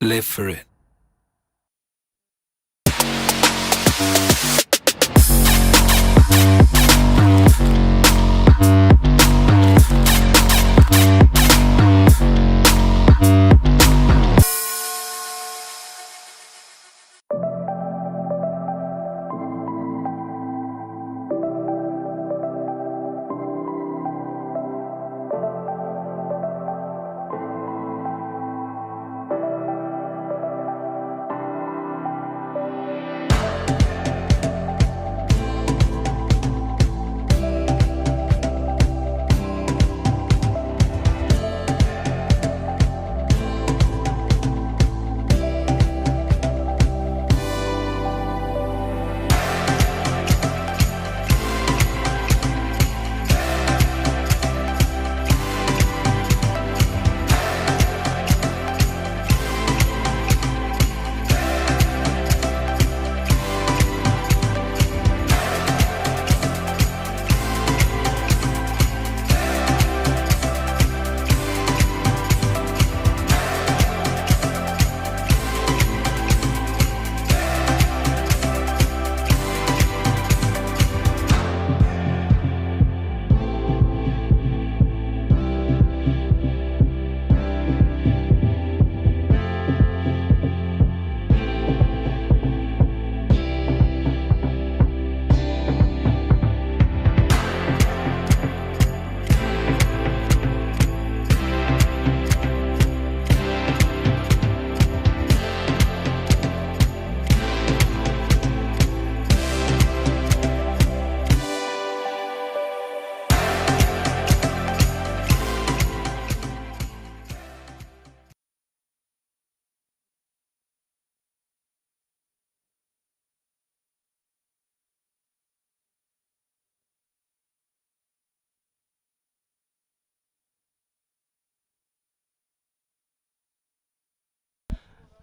live for it.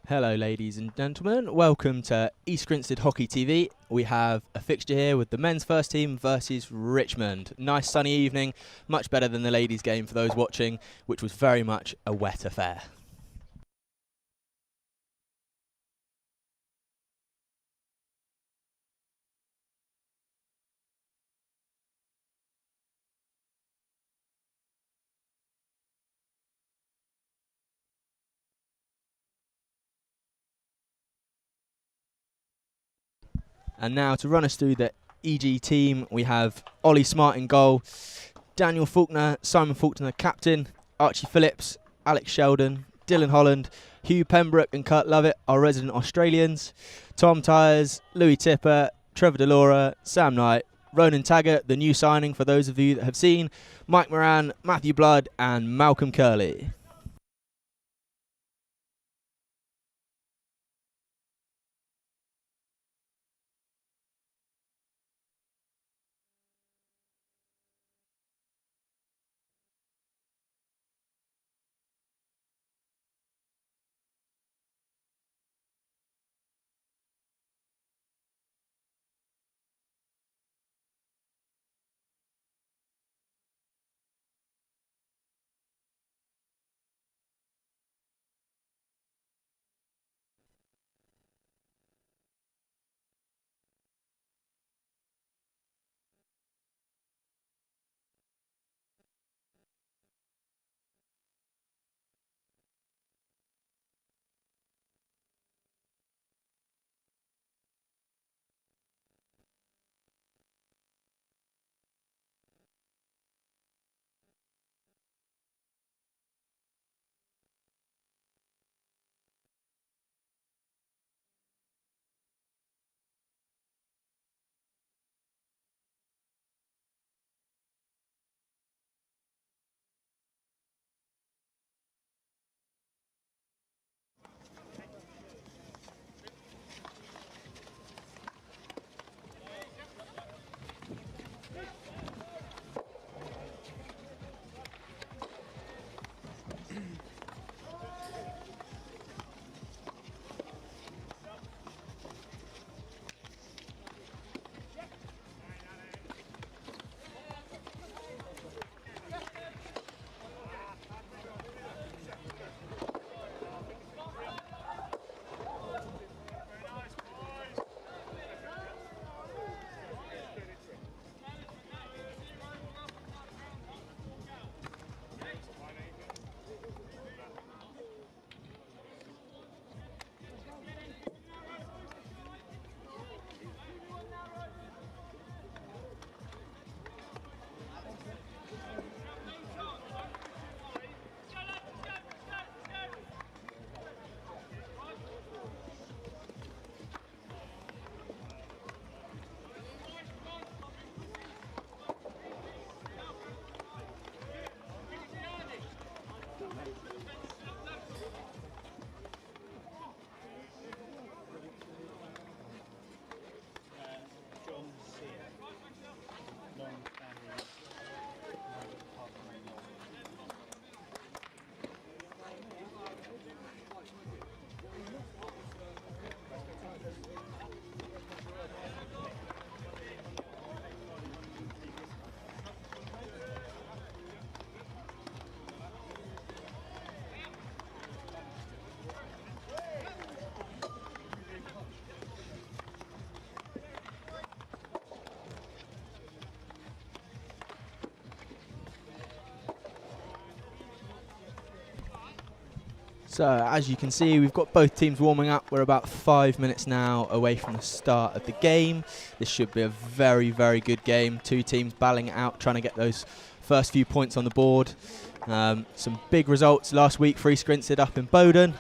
Hello ladies and gentlemen, welcome to East Grinstead Hockey TV. We have a fixture here with the men's first team versus Richmond. Nice sunny evening, much better than the ladies game for those watching, which was very much a wet affair. And now to run us through the EG team, we have Ollie Smart in goal, Daniel Faulkner, Simon Faulkner captain, Archie Phillips, Alex Sheldon, Dylan Holland, Hugh Pembroke and Kurt Lovett are resident Australians, Tom Tyers, Louis Tipper, Trevor Delora, Sam Knight, Ronan Taggart, the new signing for those of you that have seen, Mike Moran, Matthew Blood and Malcolm Curley. So as you can see, we've got both teams warming up. We're about 5 minutes now away from the start of the game. This should be a very, very good game. Two teams battling it out, trying to get those first few points on the board. Some big results last week for East Grinstead up in Bowden.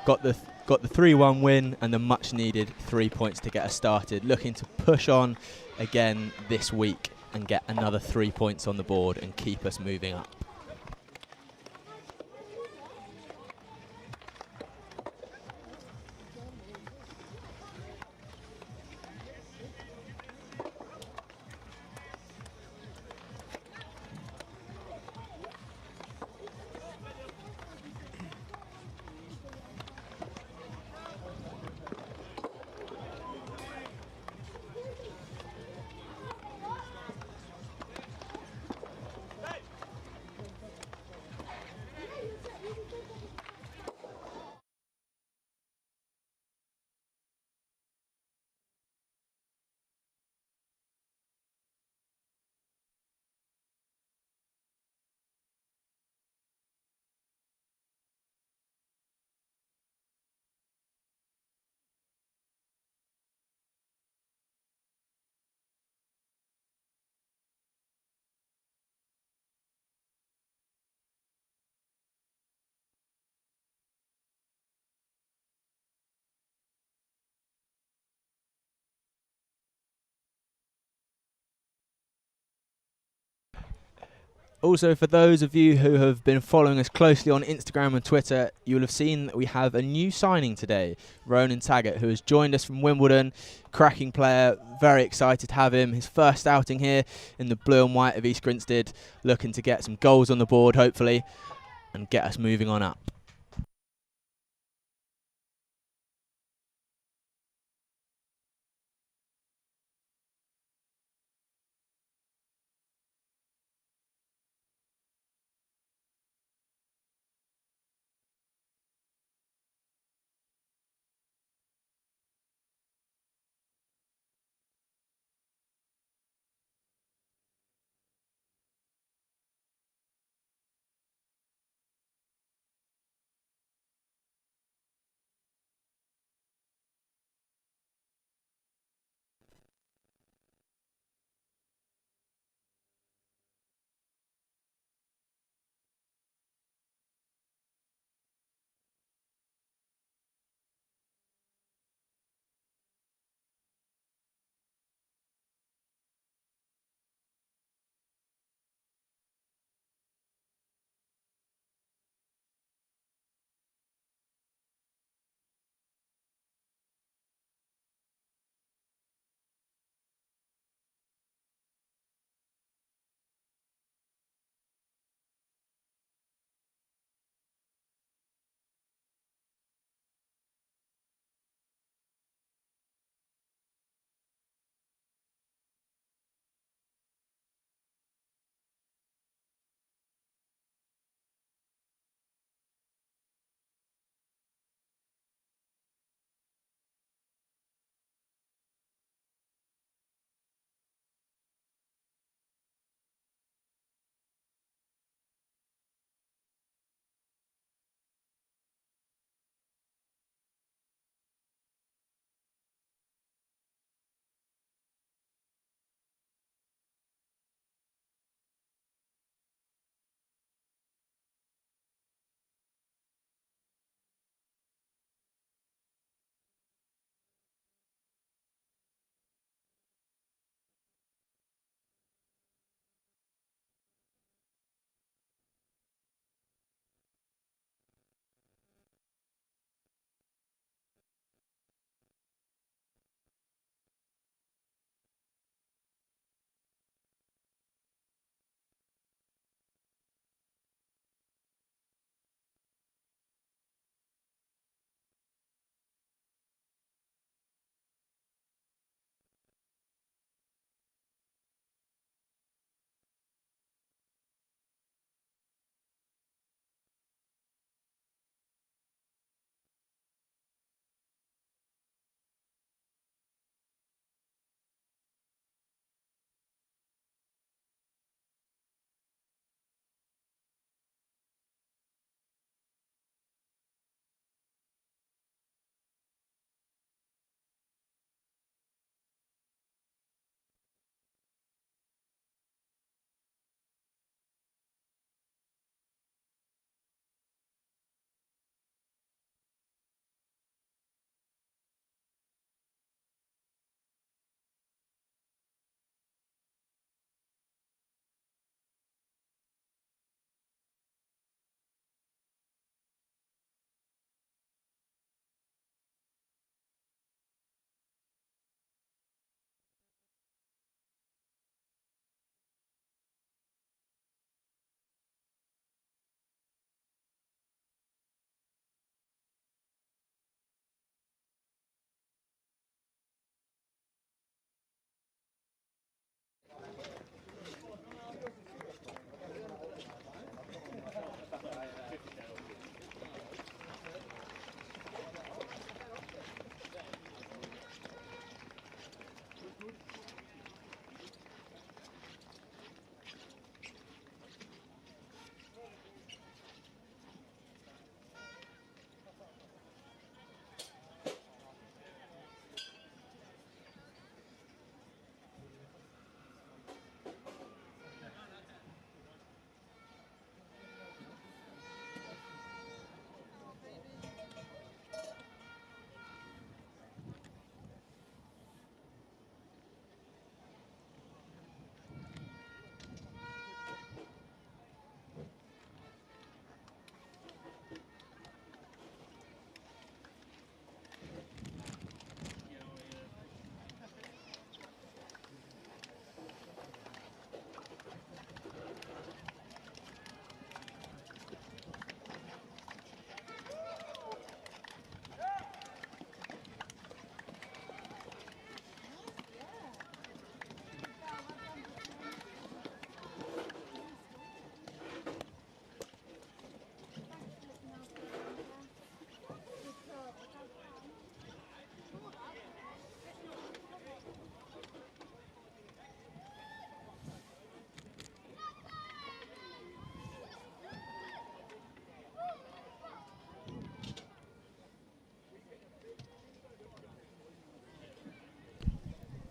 Got the 3-1 win and the much needed 3 points to get us started. Looking to push on again this week and get another 3 points on the board and keep us moving up. Also, for those of you who have been following us closely on Instagram and Twitter, you will have seen that we have a new signing today, Ronan Taggart, who has joined us from Wimbledon. Cracking player, very excited to have him. His first outing here in the blue and white of East Grinstead, looking to get some goals on the board, hopefully, and get us moving on up.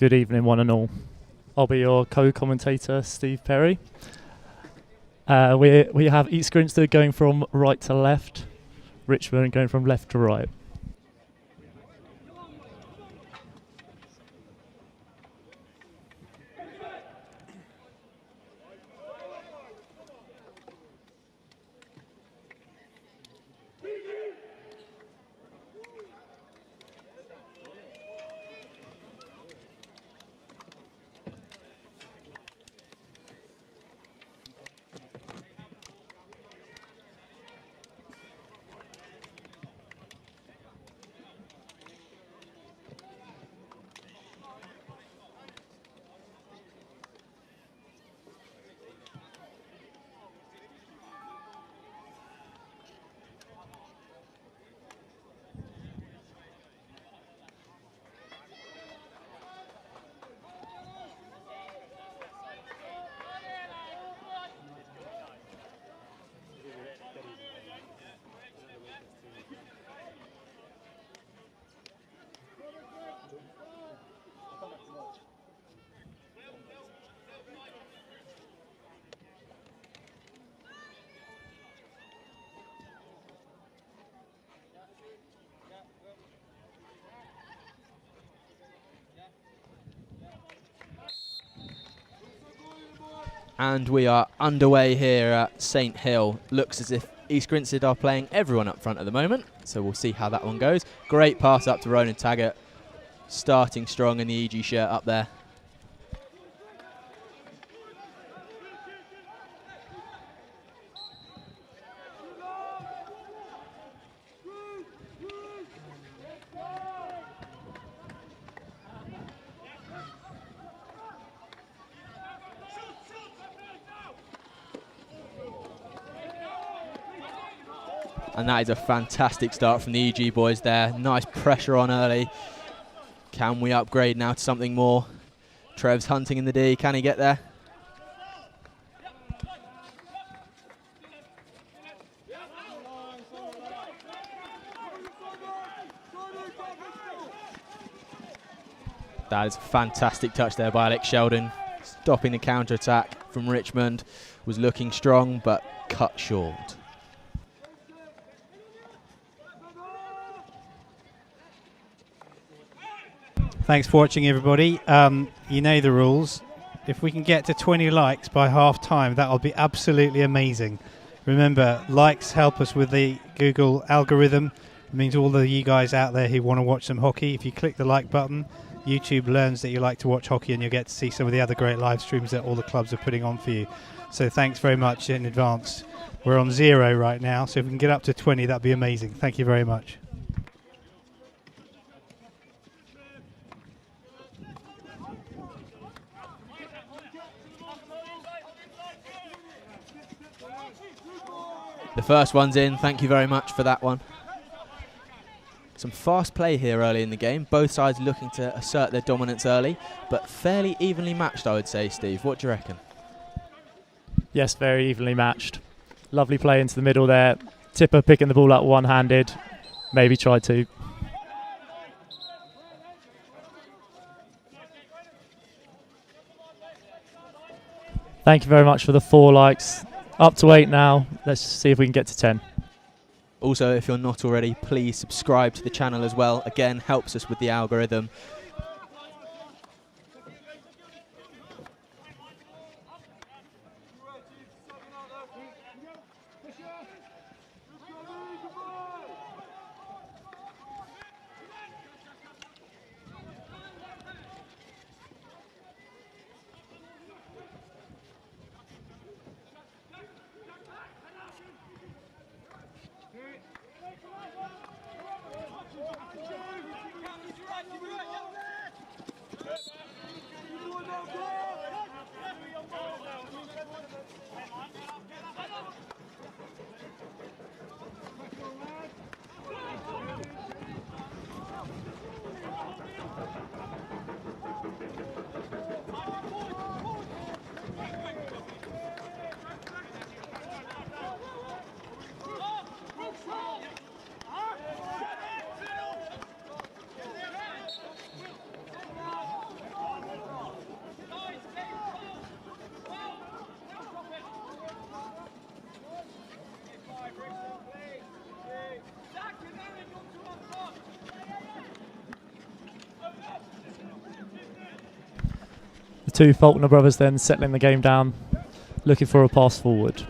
Good evening, one and all. I'll be your co-commentator, Steve Perry. We have East Grinstead going from right to left, Richmond going from left to right. And we are underway here at St Hill. Looks as if East Grinstead are playing everyone up front at the moment, so we'll see how that one goes. Great pass up to Ronan Taggart, starting strong in the EG shirt up there. And that is a fantastic start from the EG boys there. Nice pressure on early. Can we upgrade now to something more? Trev's hunting in the D. Can he get there? That is a fantastic touch there by Alex Sheldon. Stopping the counter-attack from Richmond. Was looking strong, but cut short. Thanks for watching, everybody. You know the rules. If we can get to 20 likes by half time, that'll be absolutely amazing. Remember, likes help us with the Google algorithm. It means all of you guys out there who want to watch some hockey, if you click the like button, YouTube learns that you like to watch hockey and you'll get to see some of the other great live streams that all the clubs are putting on for you. So thanks very much in advance. We're on 0 right now, so if we can get up to 20, that'd be amazing. Thank you very much. The first one's in. Thank you very much for that one. Some fast play here early in the game. Both sides looking to assert their dominance early, but fairly evenly matched, I would say, Steve. What do you reckon? Yes, very evenly matched. Lovely play into the middle there. Tipper picking the ball up one-handed. Maybe tried to. Thank you very much for the 4 likes. Up to 8 now. Let's see if we can get to 10. Also, if you're not already, please subscribe to the channel as well. Again, helps us with the algorithm. two Faulkner brothers then settling the game down, looking for a pass forward.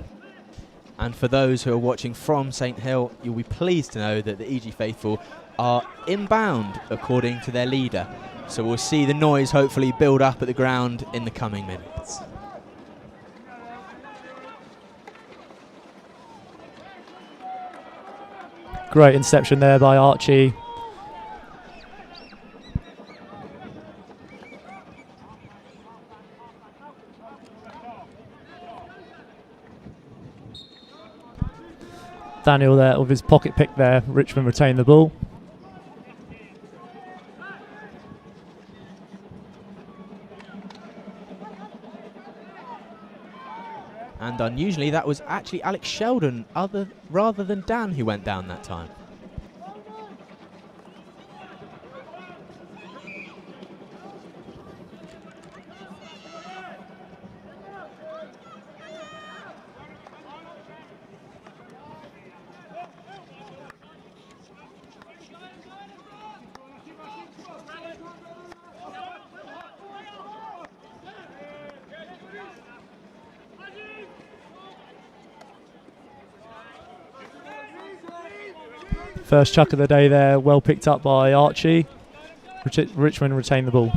And for those who are watching from St Hill, you'll be pleased to know that the EG faithful are inbound according to their leader. So we'll see the noise hopefully build up at the ground in the coming minutes. Great interception there by Archie. Daniel there with his pocket pick there. Richmond retain the ball. And unusually, that was actually Alex Sheldon rather than Dan who went down that time. First chuck of the day there, well picked up by Archie. Richmond retain the ball.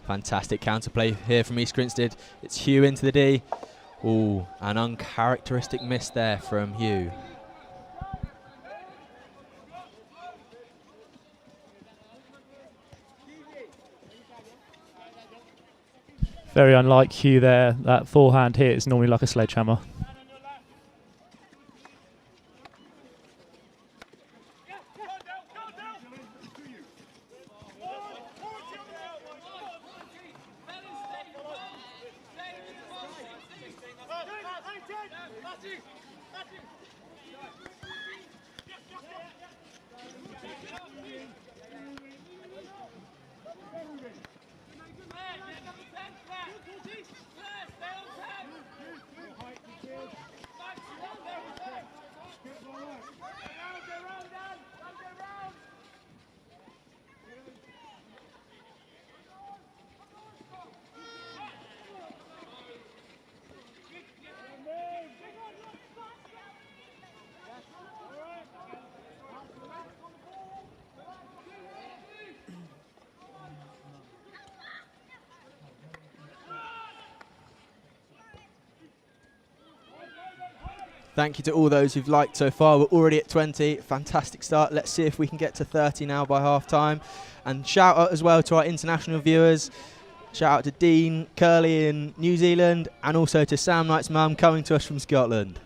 Fantastic counterplay here from East Grinstead. It's Hugh into the D. Ooh, an uncharacteristic miss there from Hugh. Very unlike Hugh there. That forehand hit is normally like a sledgehammer. Thank you to all those who've liked so far. We're already at 20. Fantastic start. Let's see if we can get to 30 now by half time. And shout out as well to our international viewers. Shout out to Dean Curley in New Zealand and also to Sam Knight's mum coming to us from Scotland.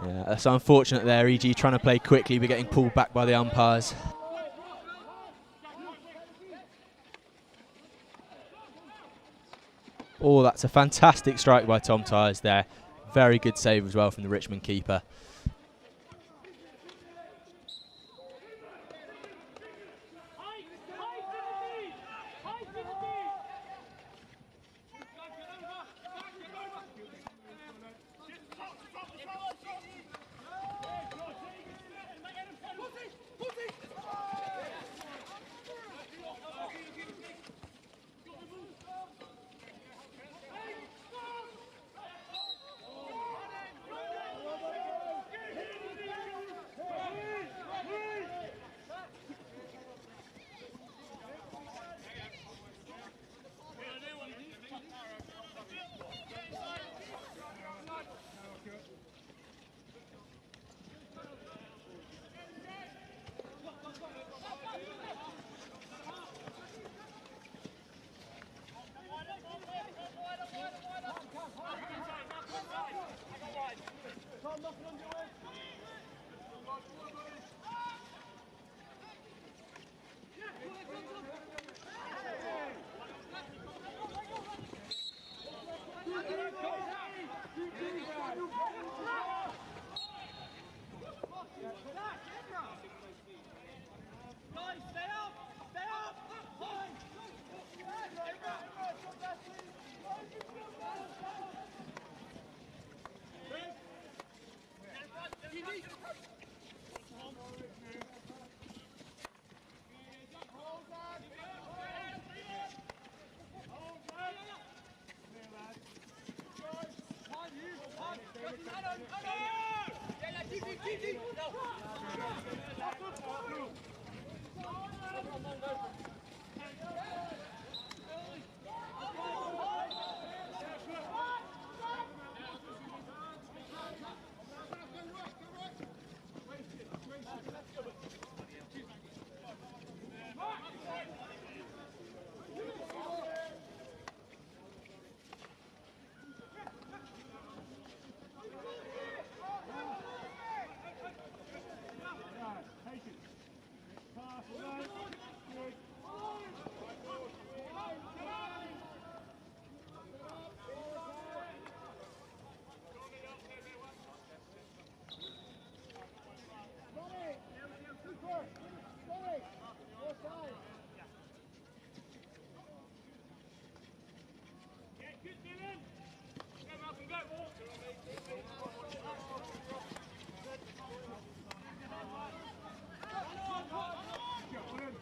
Yeah, that's unfortunate there. EG trying to play quickly but getting pulled back by the umpires. Oh, that's a fantastic strike by Tom Tyres there. Very good save as well from the Richmond keeper.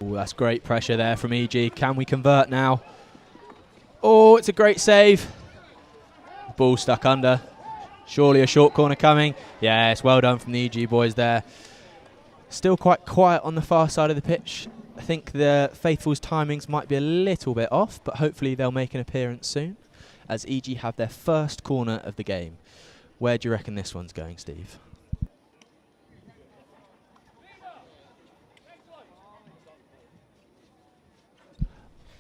Ooh, that's great pressure there from EG. Can we convert now? Oh, it's a great save. Ball stuck under. Surely a short corner coming. Yes, well done from the EG boys there. Still quite quiet on the far side of the pitch. I think the Faithfuls' timings might be a little bit off, but hopefully they'll make an appearance soon as EG have their first corner of the game. Where do you reckon this one's going, Steve?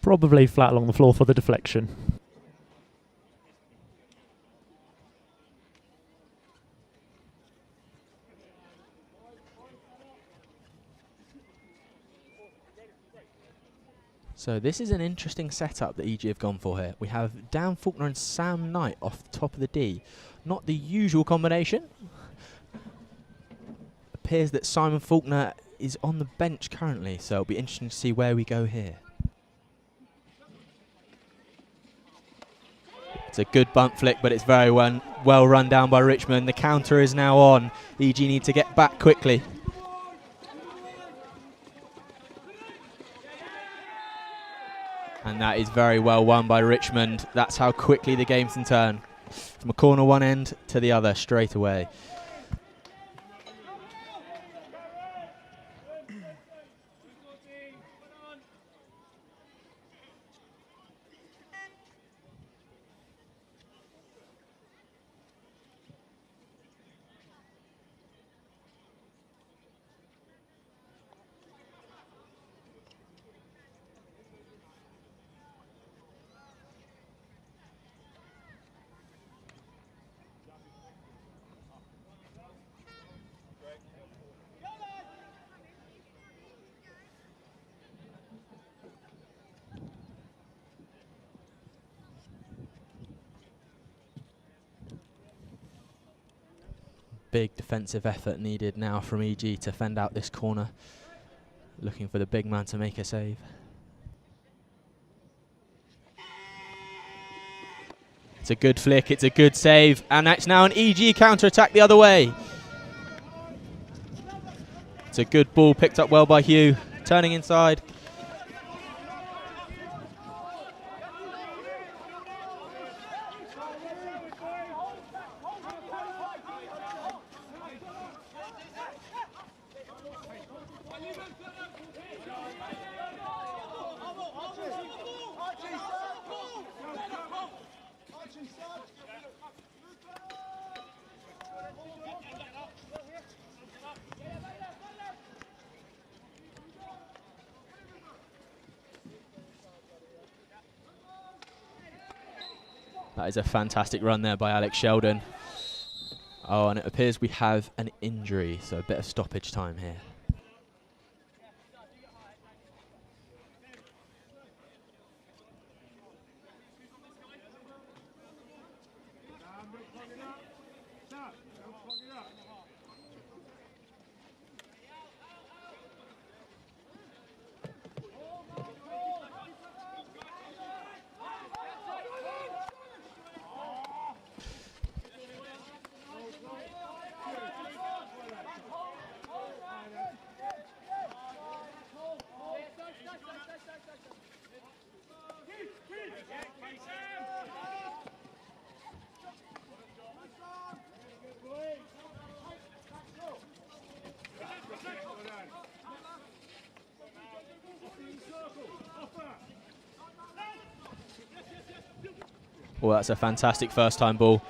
Probably flat along the floor for the deflection. So this is an interesting setup that EG have gone for here. We have Dan Faulkner and Sam Knight off the top of the D. Not the usual combination. Appears that Simon Faulkner is on the bench currently, so it'll be interesting to see where we go here. It's a good bump flick, but it's very well run down by Richmond. The counter is now on. EG need to get back quickly. And that is very well won by Richmond. That's how quickly the game can turn. From a corner one end to the other straight away. Big defensive effort needed now from EG to fend out this corner. Looking for the big man to make a save. It's a good flick, it's a good save, and that's now an EG counter-attack the other way. It's a good ball picked up well by Hugh, turning inside. That is a fantastic run there by Alex Sheldon. Oh, and it appears we have an injury, so a bit of stoppage time here. Well, that's a fantastic first-time ball.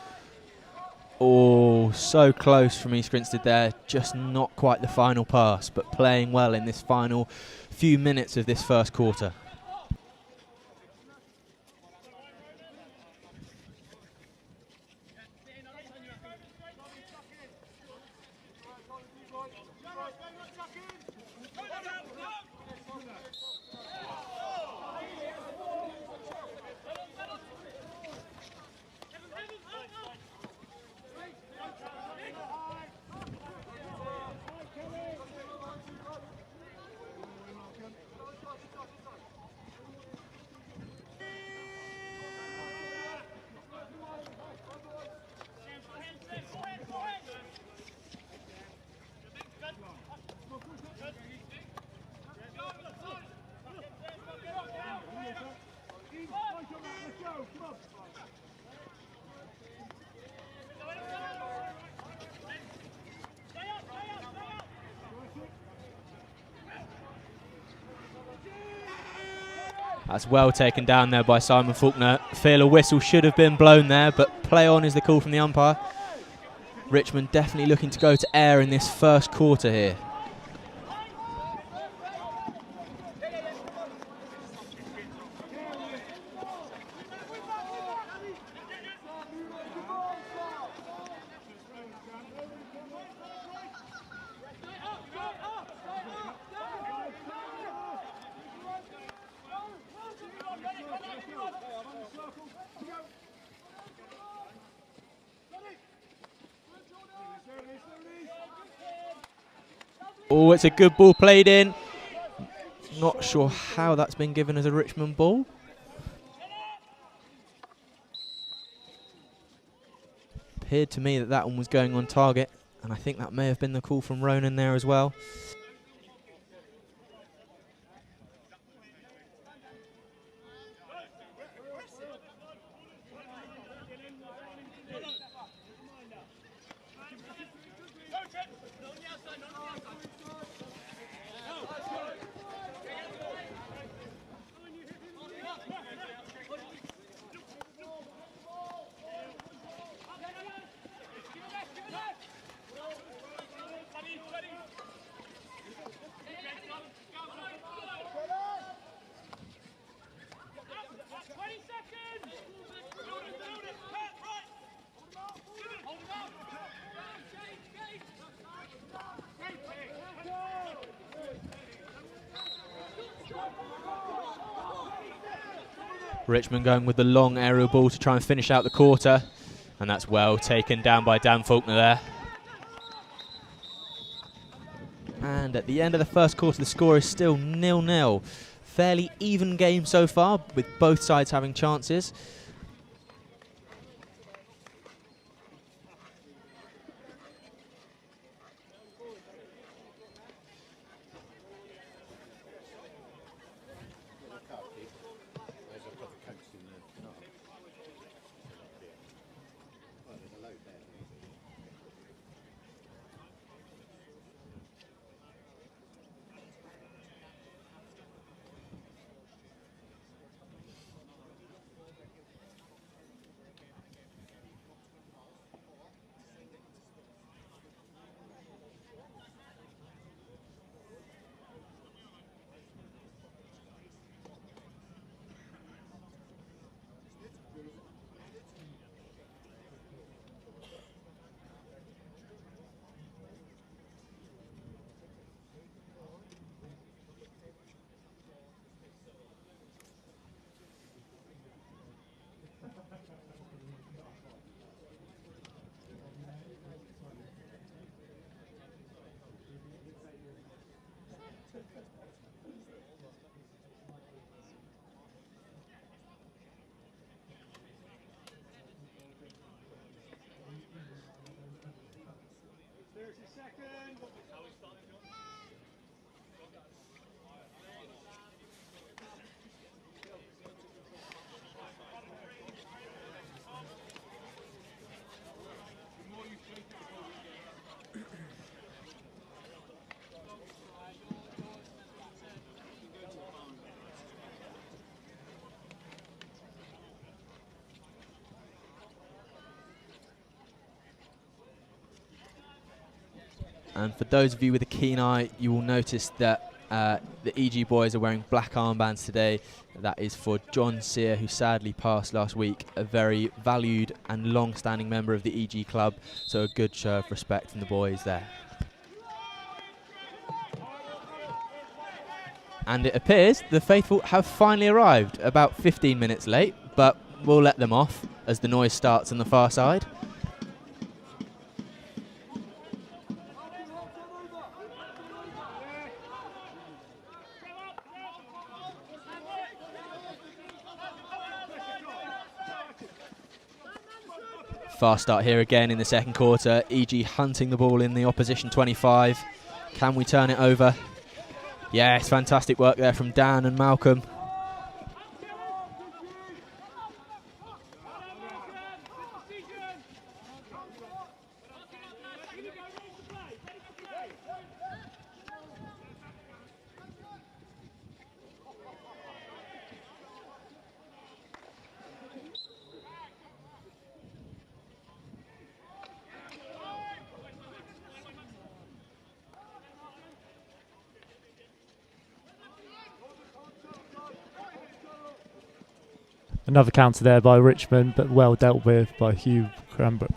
Oh, so close from East Grinstead there. Just not quite the final pass, but playing well in this final few minutes of this first quarter. That's well taken down there by Simon Faulkner. Feel a whistle should have been blown there, but play on is the call from the umpire. Richmond definitely looking to go to air in this first quarter here. Oh, it's a good ball played in. Not sure how that's been given as a Richmond ball. Appeared to me that that one was going on target, and I think that may have been the call from Ronan there as well. Richmond going with the long aerial ball to try and finish out the quarter, and that's well taken down by Dan Faulkner there. And at the end of the first quarter, the score is still 0-0. Fairly even game so far, with both sides having chances. And for those of you with a keen eye, you will notice that the EG boys are wearing black armbands today. That is for John Sear, who sadly passed last week, a very valued and long-standing member of the EG club, so a good show of respect from the boys there. And it appears the faithful have finally arrived, about 15 minutes late, but we'll let them off as the noise starts on the far side. Fast start here again in the second quarter. EG hunting the ball in the opposition 25. Can we turn it over? Yes, fantastic work there from Dan and Malcolm. Another counter there by Richmond, but well dealt with by Hugh Cranbrook.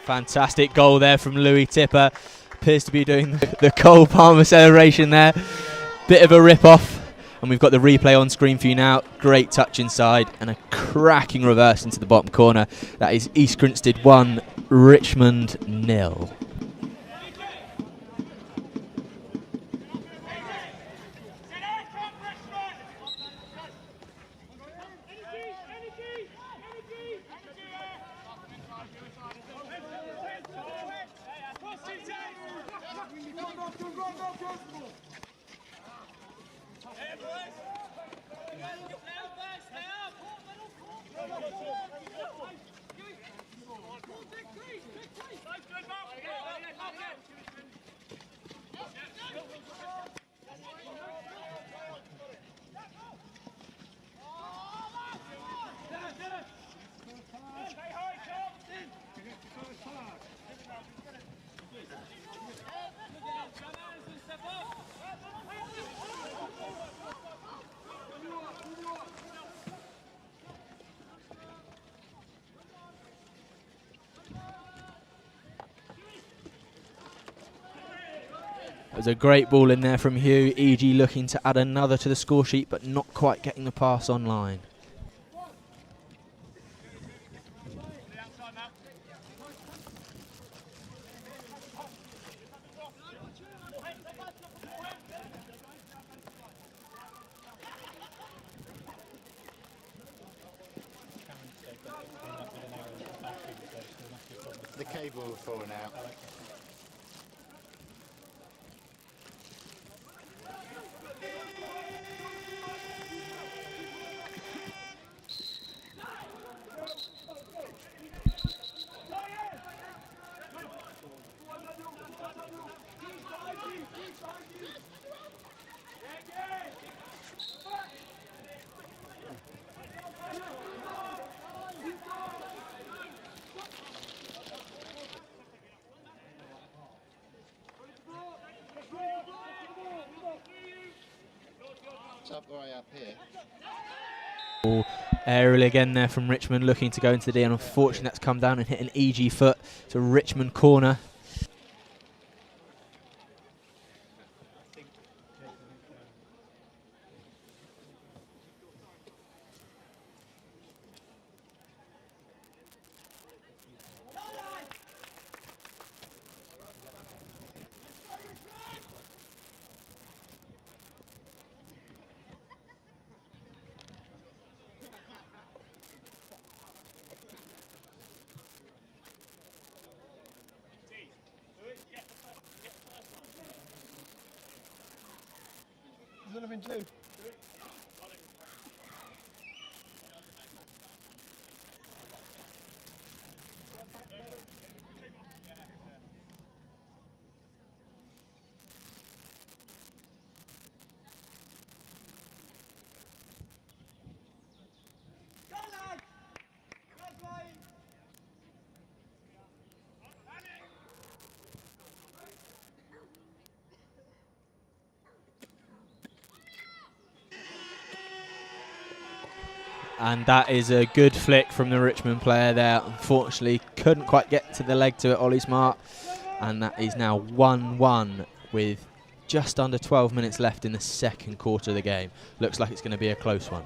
Fantastic goal there from Louis Tipper. Appears to be doing the Cole Palmer celebration there. Bit of a rip-off. And we've got the replay on screen for you now. Great touch inside and a cracking reverse into the bottom corner. That is East Grinstead 1, Richmond 0. It was a great ball in there from Hugh. EG looking to add another to the score sheet, but not quite getting the pass online. The cable will fall out. Up right up here. Aerial again there from Richmond, looking to go into the D, and unfortunately that's come down and hit an EG foot. It's a Richmond corner. And that is a good flick from the Richmond player there. Unfortunately, couldn't quite get to the leg to it, Ollie Smart. And that is now 1-1 with just under 12 minutes left in the second quarter of the game. Looks like it's going to be a close one.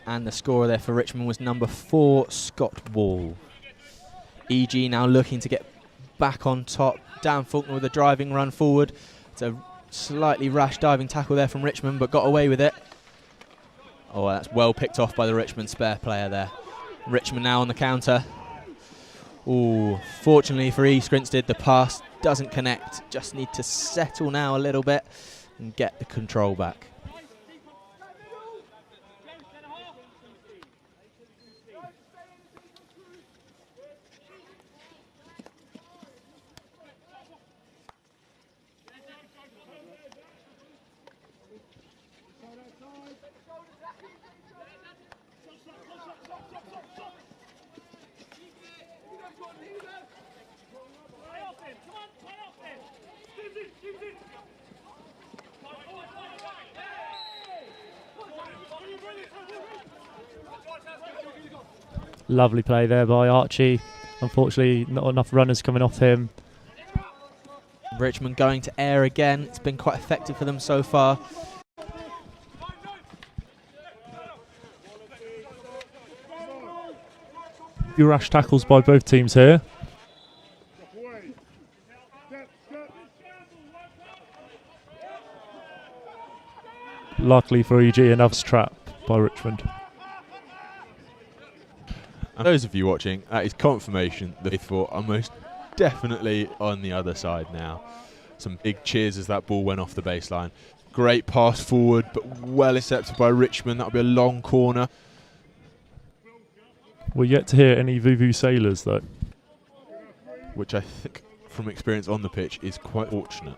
And the scorer there for Richmond was number 4, Scott Wall. EG now looking to get back on top. Dan Faulkner with a driving run forward. It's a slightly rash diving tackle there from Richmond, but got away with it. Oh, that's well picked off by the Richmond spare player there. Richmond now on the counter. Ooh, fortunately for East Grinstead, the pass doesn't connect. Just need to settle now a little bit and get the control back. Lovely play there by Archie. Unfortunately, not enough runners coming off him. Richmond going to air again. It's been quite effective for them so far. Few rash tackles by both teams here. Luckily for EG, another trap by Richmond. And those of you watching, that is confirmation that they thought are most definitely on the other side now. Some big cheers as that ball went off the baseline. Great pass forward, but well accepted by Richmond. That'll be a long corner. We're yet to hear any Vuvu sailors though. Which I think, from experience on the pitch, is quite fortunate.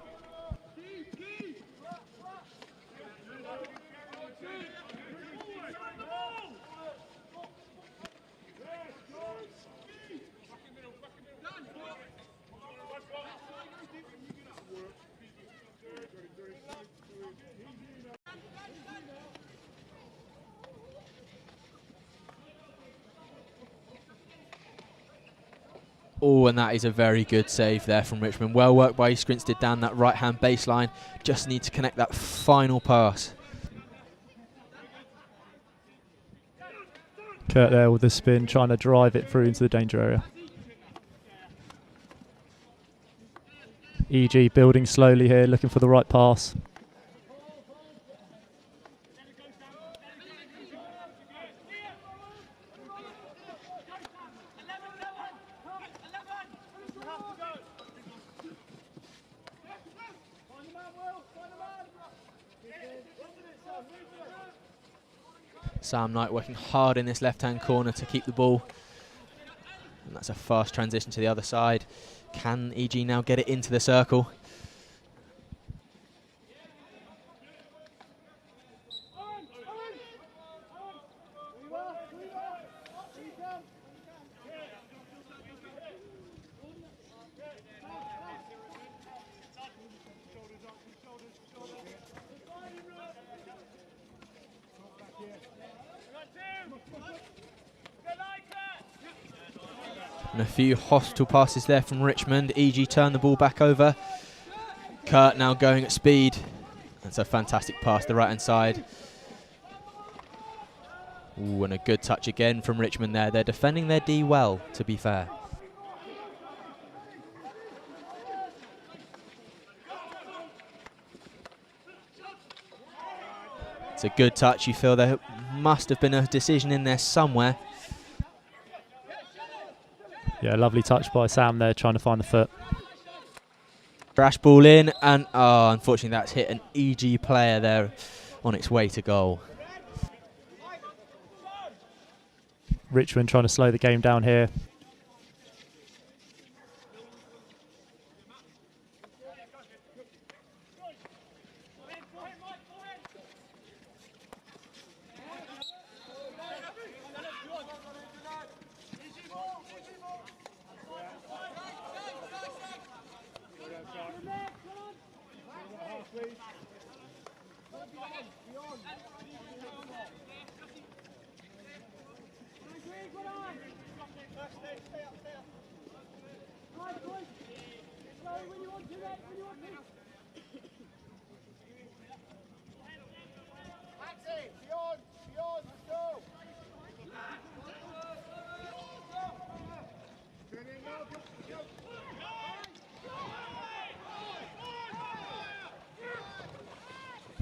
Oh, and that is a very good save there from Richmond. Well worked by East Grinstead down that right-hand baseline. Just need to connect that final pass. Kurt there with the spin, trying to drive it through into the danger area. EG building slowly here, looking for the right pass. Sam Knight working hard in this left-hand corner to keep the ball. And that's a fast transition to the other side. Can EG now get it into the circle? And a few hospital passes there from Richmond. EG turn the ball back over. Kurt now going at speed. That's a fantastic pass to the right-hand side. Ooh, and a good touch again from Richmond there. They're defending their D well, to be fair. It's a good touch. You feel there must have been a decision in there somewhere. Yeah, lovely touch by Sam there, trying to find the foot. Crash ball in, and unfortunately that's hit an EG player there on its way to goal. Richmond trying to slow the game down here.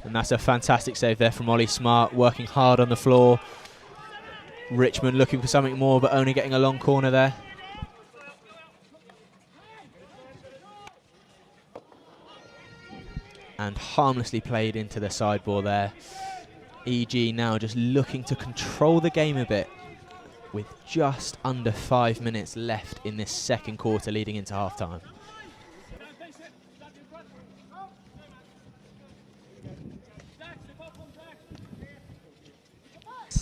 And that's a fantastic save there from Ollie Smart, working hard on the floor. Richmond looking for something more, but only getting a long corner there. And harmlessly played into the sideboard there. EG now just looking to control the game a bit, with just under 5 minutes left in this second quarter leading into half-time.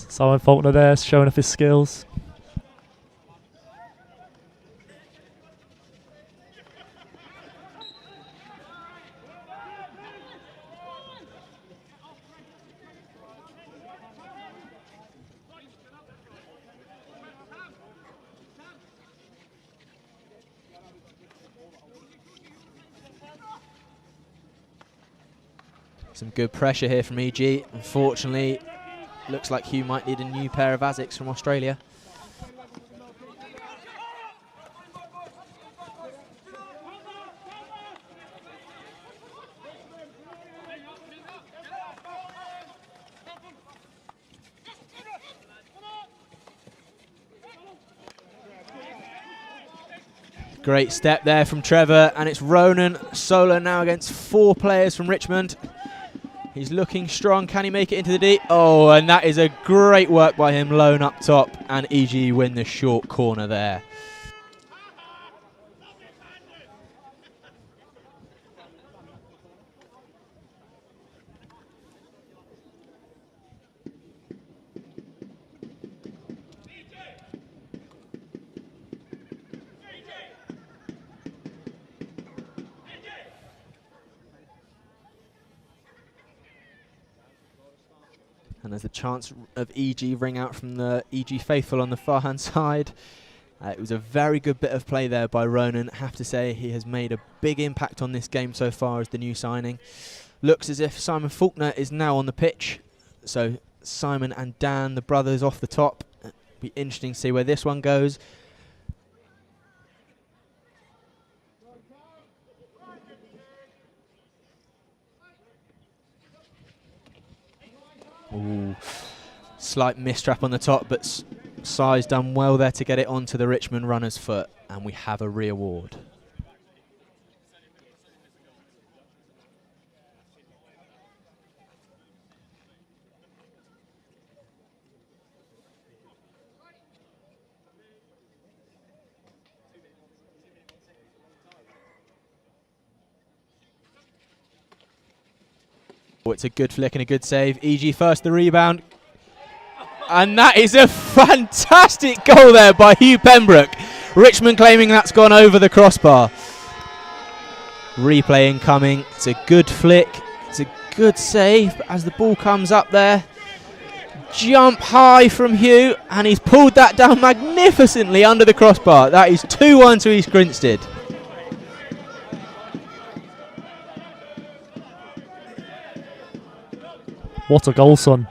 Simon Faulkner there, showing off his skills. Some good pressure here from EG. Unfortunately, looks like Hugh might need a new pair of Asics from Australia. Great step there from Trevor, and it's Ronan solo now against 4 players from Richmond. He's looking strong. Can he make it into the D? Oh, and that is a great work by him, lone up top, and EG win the short corner there. And there's a chance of EG ring out from the EG faithful on the far-hand side. It was a very good bit of play there by Ronan. I have to say he has made a big impact on this game so far as the new signing. Looks as if Simon Faulkner is now on the pitch. So Simon and Dan, the brothers, off the top. Be interesting to see where this one goes. Ooh, slight mistrap on the top, but Sai's done well there to get it onto the Richmond runner's foot, and we have a re-award. Oh, it's a good flick and a good save. EG first the rebound. And that is a fantastic goal there by Hugh Pembroke. Richmond claiming that's gone over the crossbar. Replay incoming. It's a good flick. It's a good save. But as the ball comes up there, jump high from Hugh, and he's pulled that down magnificently under the crossbar. That is 2-1 to East Grinstead. What a goal, son.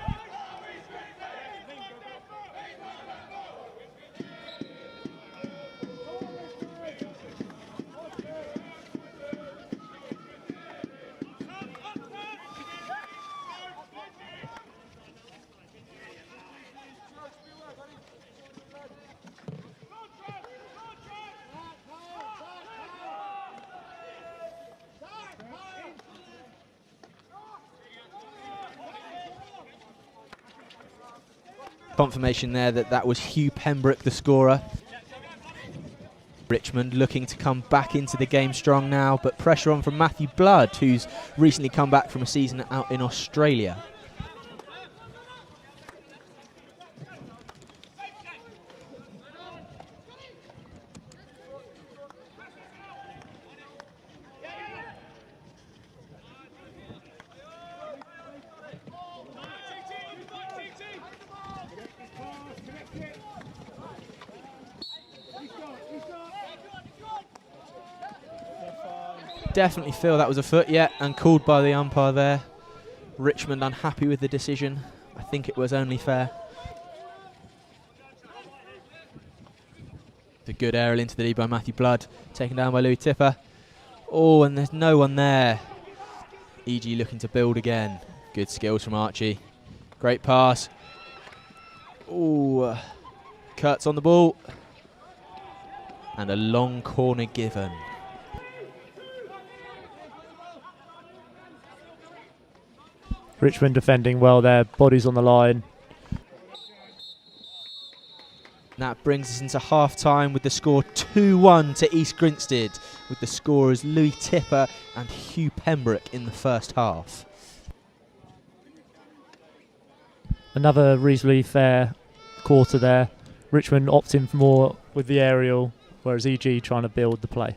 Confirmation there that that was Hugh Pembroke, the scorer. Richmond looking to come back into the game strong now, but pressure on from Matthew Blood, who's recently come back from a season out in Australia. Definitely feel that was a foot, yeah, and called by the umpire there. Richmond unhappy with the decision. I think it was only fair. The good aerial into the lead by Matthew Blood, taken down by Louis Tipper. Oh, and there's no one there. EG looking to build again. Good skills from Archie. Great pass. Oh, Kurtz on the ball. And a long corner given. Richmond defending well there, bodies on the line. That brings us into half-time with the score 2-1 to East Grinstead, with the scorers Louis Tipper and Hugh Pembroke in the first half. Another reasonably fair quarter there. Richmond opting for more with the aerial, whereas EG trying to build the play.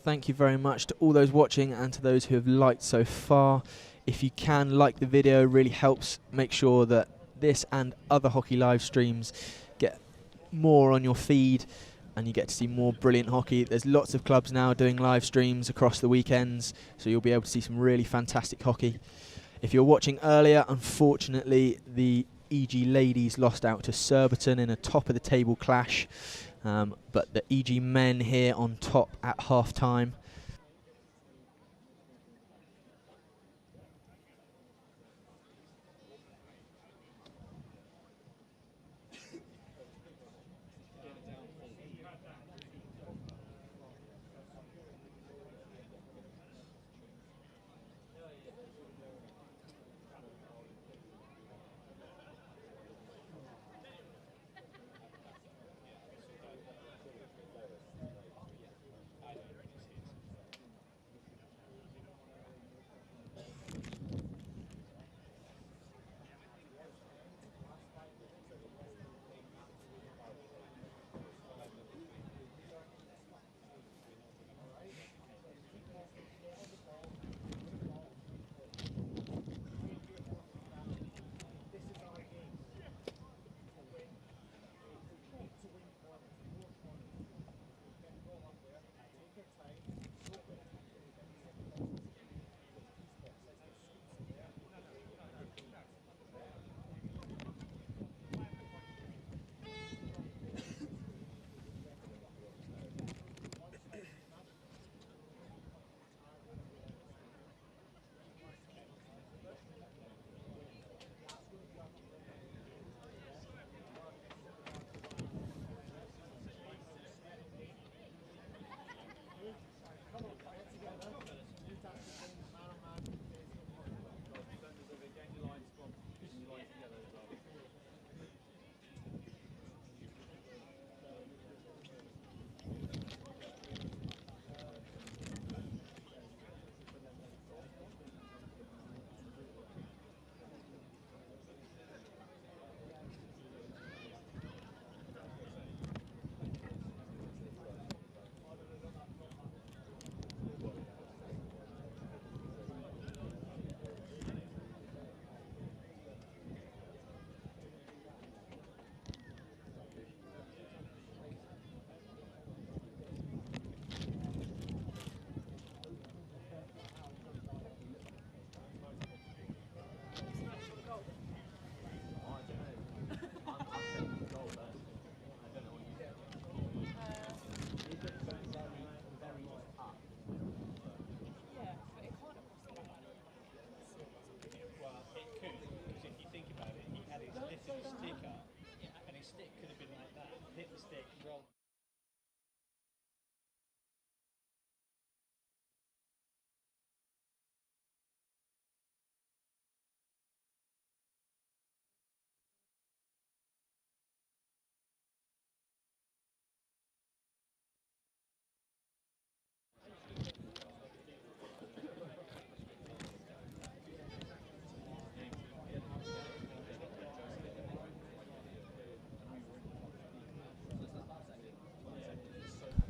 Thank you very much to all those watching and to those who have liked so far. If you can like the video, it really helps make sure that this and other hockey live streams get more on your feed and you get to see more brilliant hockey. There's lots of clubs now doing live streams across the weekends, so you'll be able to see some really fantastic hockey. If you're watching earlier, unfortunately the EG ladies lost out to Surbiton in a top of the table clash. But the EG men here on top at half time.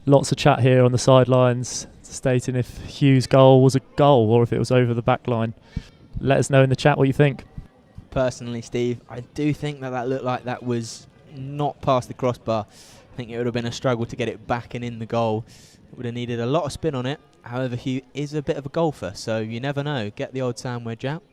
Lots of chat here on the sidelines stating if Hughes' goal was a goal or if it was over the back line. Let us know in the chat what you think. Personally, Steve, I do think that looked like that was not past the crossbar. I think it would have been a struggle to get it back and in the goal. It would have needed a lot of spin on it. However, Hugh is a bit of a golfer, so you never know. Get the old sand wedge out.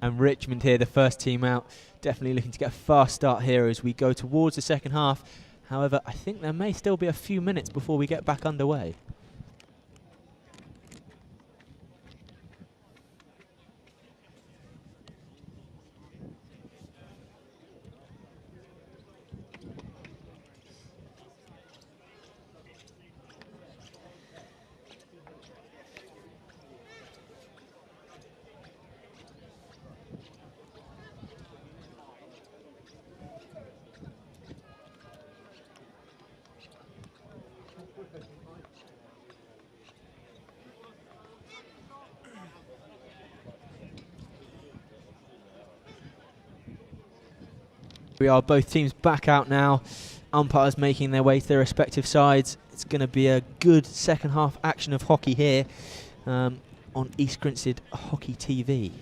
And Richmond here, the first team out, definitely looking to get a fast start here as we go towards the second half. However, I think there may still be a few minutes before we get back underway. We are both teams back out now. Umpires making their way to their respective sides. It's going to be a good second half action of hockey here on East Grinstead Hockey TV.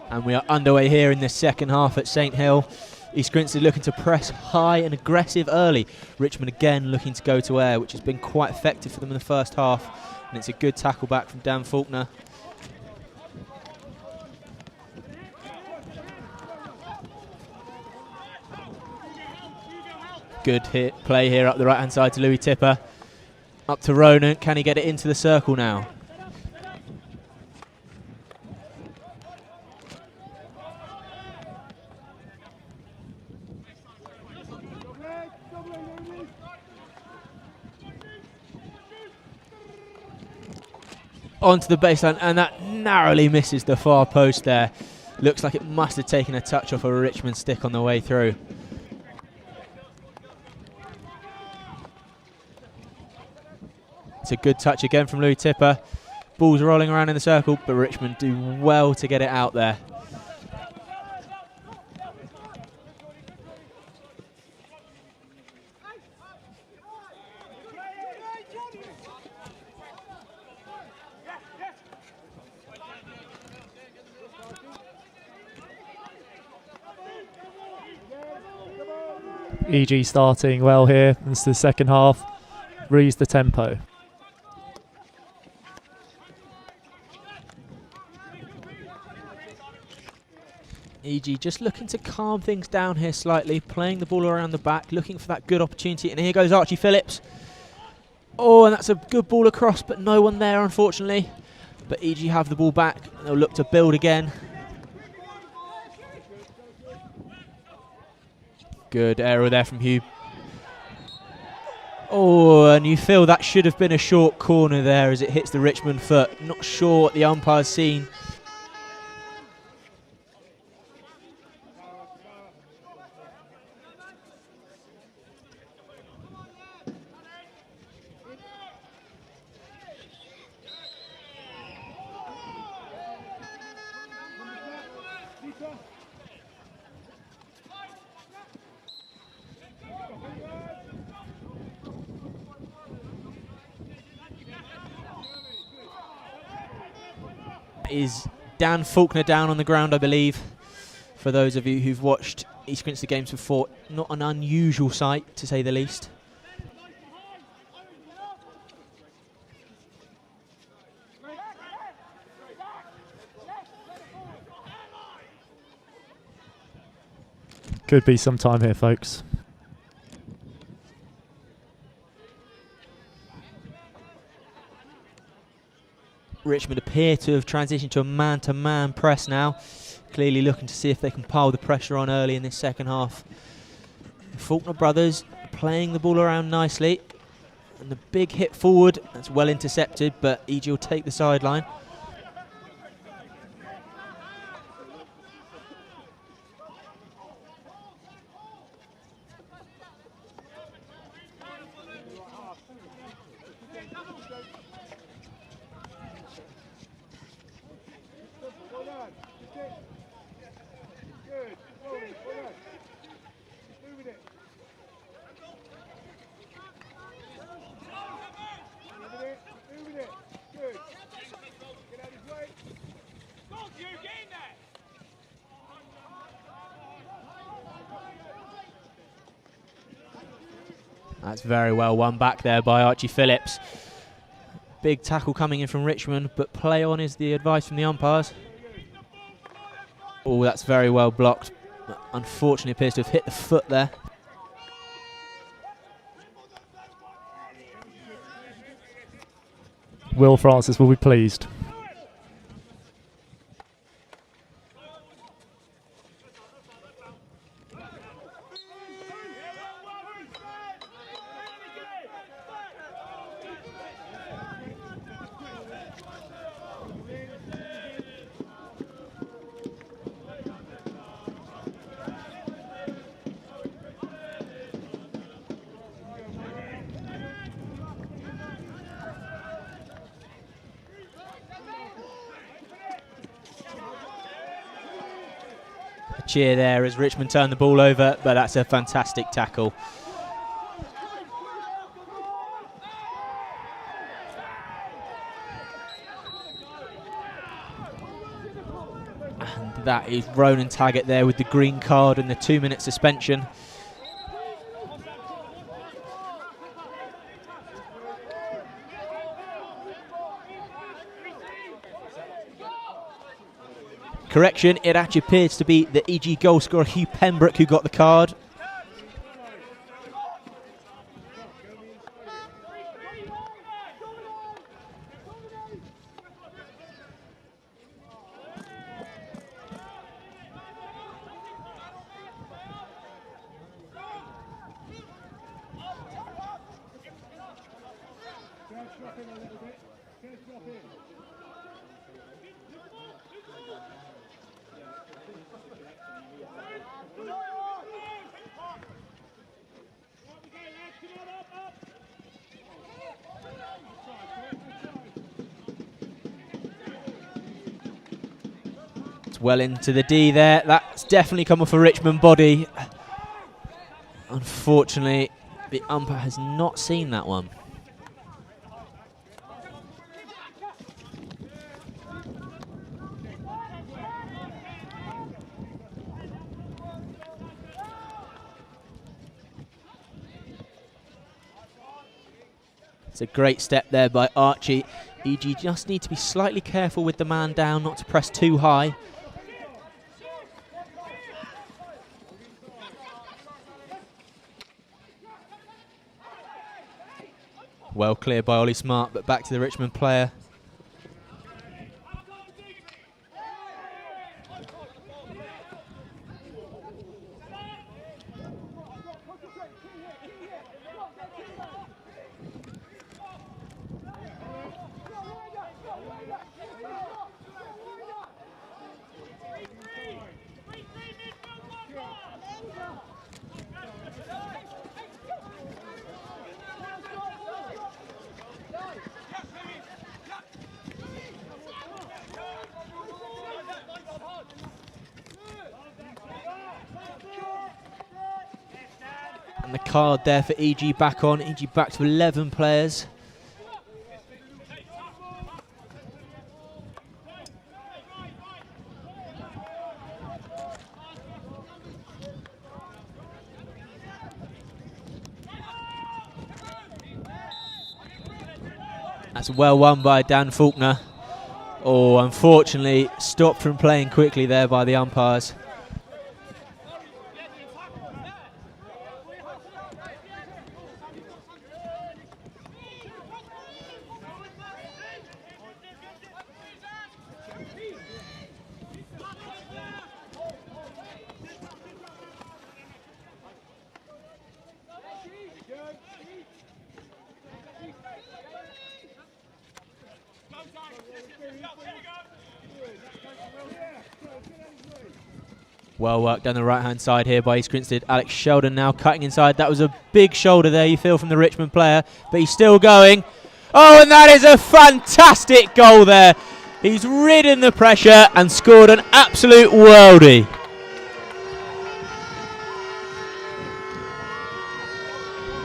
And we are underway here in the second half at St Hill. East Grinstead looking to press high and aggressive early. Richmond again looking to go to air, which has been quite effective for them in the first half. And it's a good tackle back from Dan Faulkner. Good hit play here up the right hand side to Louis Tipper. Up to Ronan. Can he get it into the circle now? Onto the baseline, and that narrowly misses the far post there. Looks like it must have taken a touch off a Richmond stick on the way through. It's a good touch again from Louis Tipper. Ball's rolling around in the circle, but Richmond do well to get it out there. EG starting well here. It's the second half. Raise the tempo. EG just looking to calm things down here slightly, playing the ball around the back, looking for that good opportunity. And here goes Archie Phillips. Oh, and that's a good ball across, but no one there, unfortunately. But EG have the ball back. They'll look to build again. Good error there from Hugh. Oh, and you feel that should have been a short corner there as it hits the Richmond foot. Not sure what the umpire's seen. Is Dan Faulkner down on the ground, I believe. For those of you who've watched East Grinstead games before, not an unusual sight, to say the least. Could be some time here, folks. Richmond appear to have transitioned to a man-to-man press now. Clearly looking to see if they can pile the pressure on early in this second half. The Faulkner brothers playing the ball around nicely. And the big hit forward, that's well intercepted, but EG will take the sideline. That's very well won back there by Archie Phillips. Big tackle coming in from Richmond, but play on is the advice from the umpires. Oh, that's very well blocked. Unfortunately appears to have hit the foot there. Will Francis will be pleased. Cheer there as Richmond turn the ball over, but that's a fantastic tackle. And that is Ronan Taggart there with the green card and the 2-minute suspension. Correction, it actually appears to be the EG goal scorer Hugh Pembroke who got the card. Well into the D there. That's definitely come off a Richmond body. Unfortunately, the umpire has not seen that one. It's a great step there by Archie. EG just need to be slightly careful with the man down, not to press too high. Well cleared by Ollie Smart, but back to the Richmond player. And the card there for EG back on. EG back to 11 players. That's well won by Dan Faulkner. Oh, unfortunately, stopped from playing quickly there by the umpires. Well worked down the right-hand side here by East Grinstead. Alex Sheldon now cutting inside. That was a big shoulder there, you feel, from the Richmond player, but he's still going. Oh, and that is a fantastic goal there. He's ridden the pressure and scored an absolute worldie.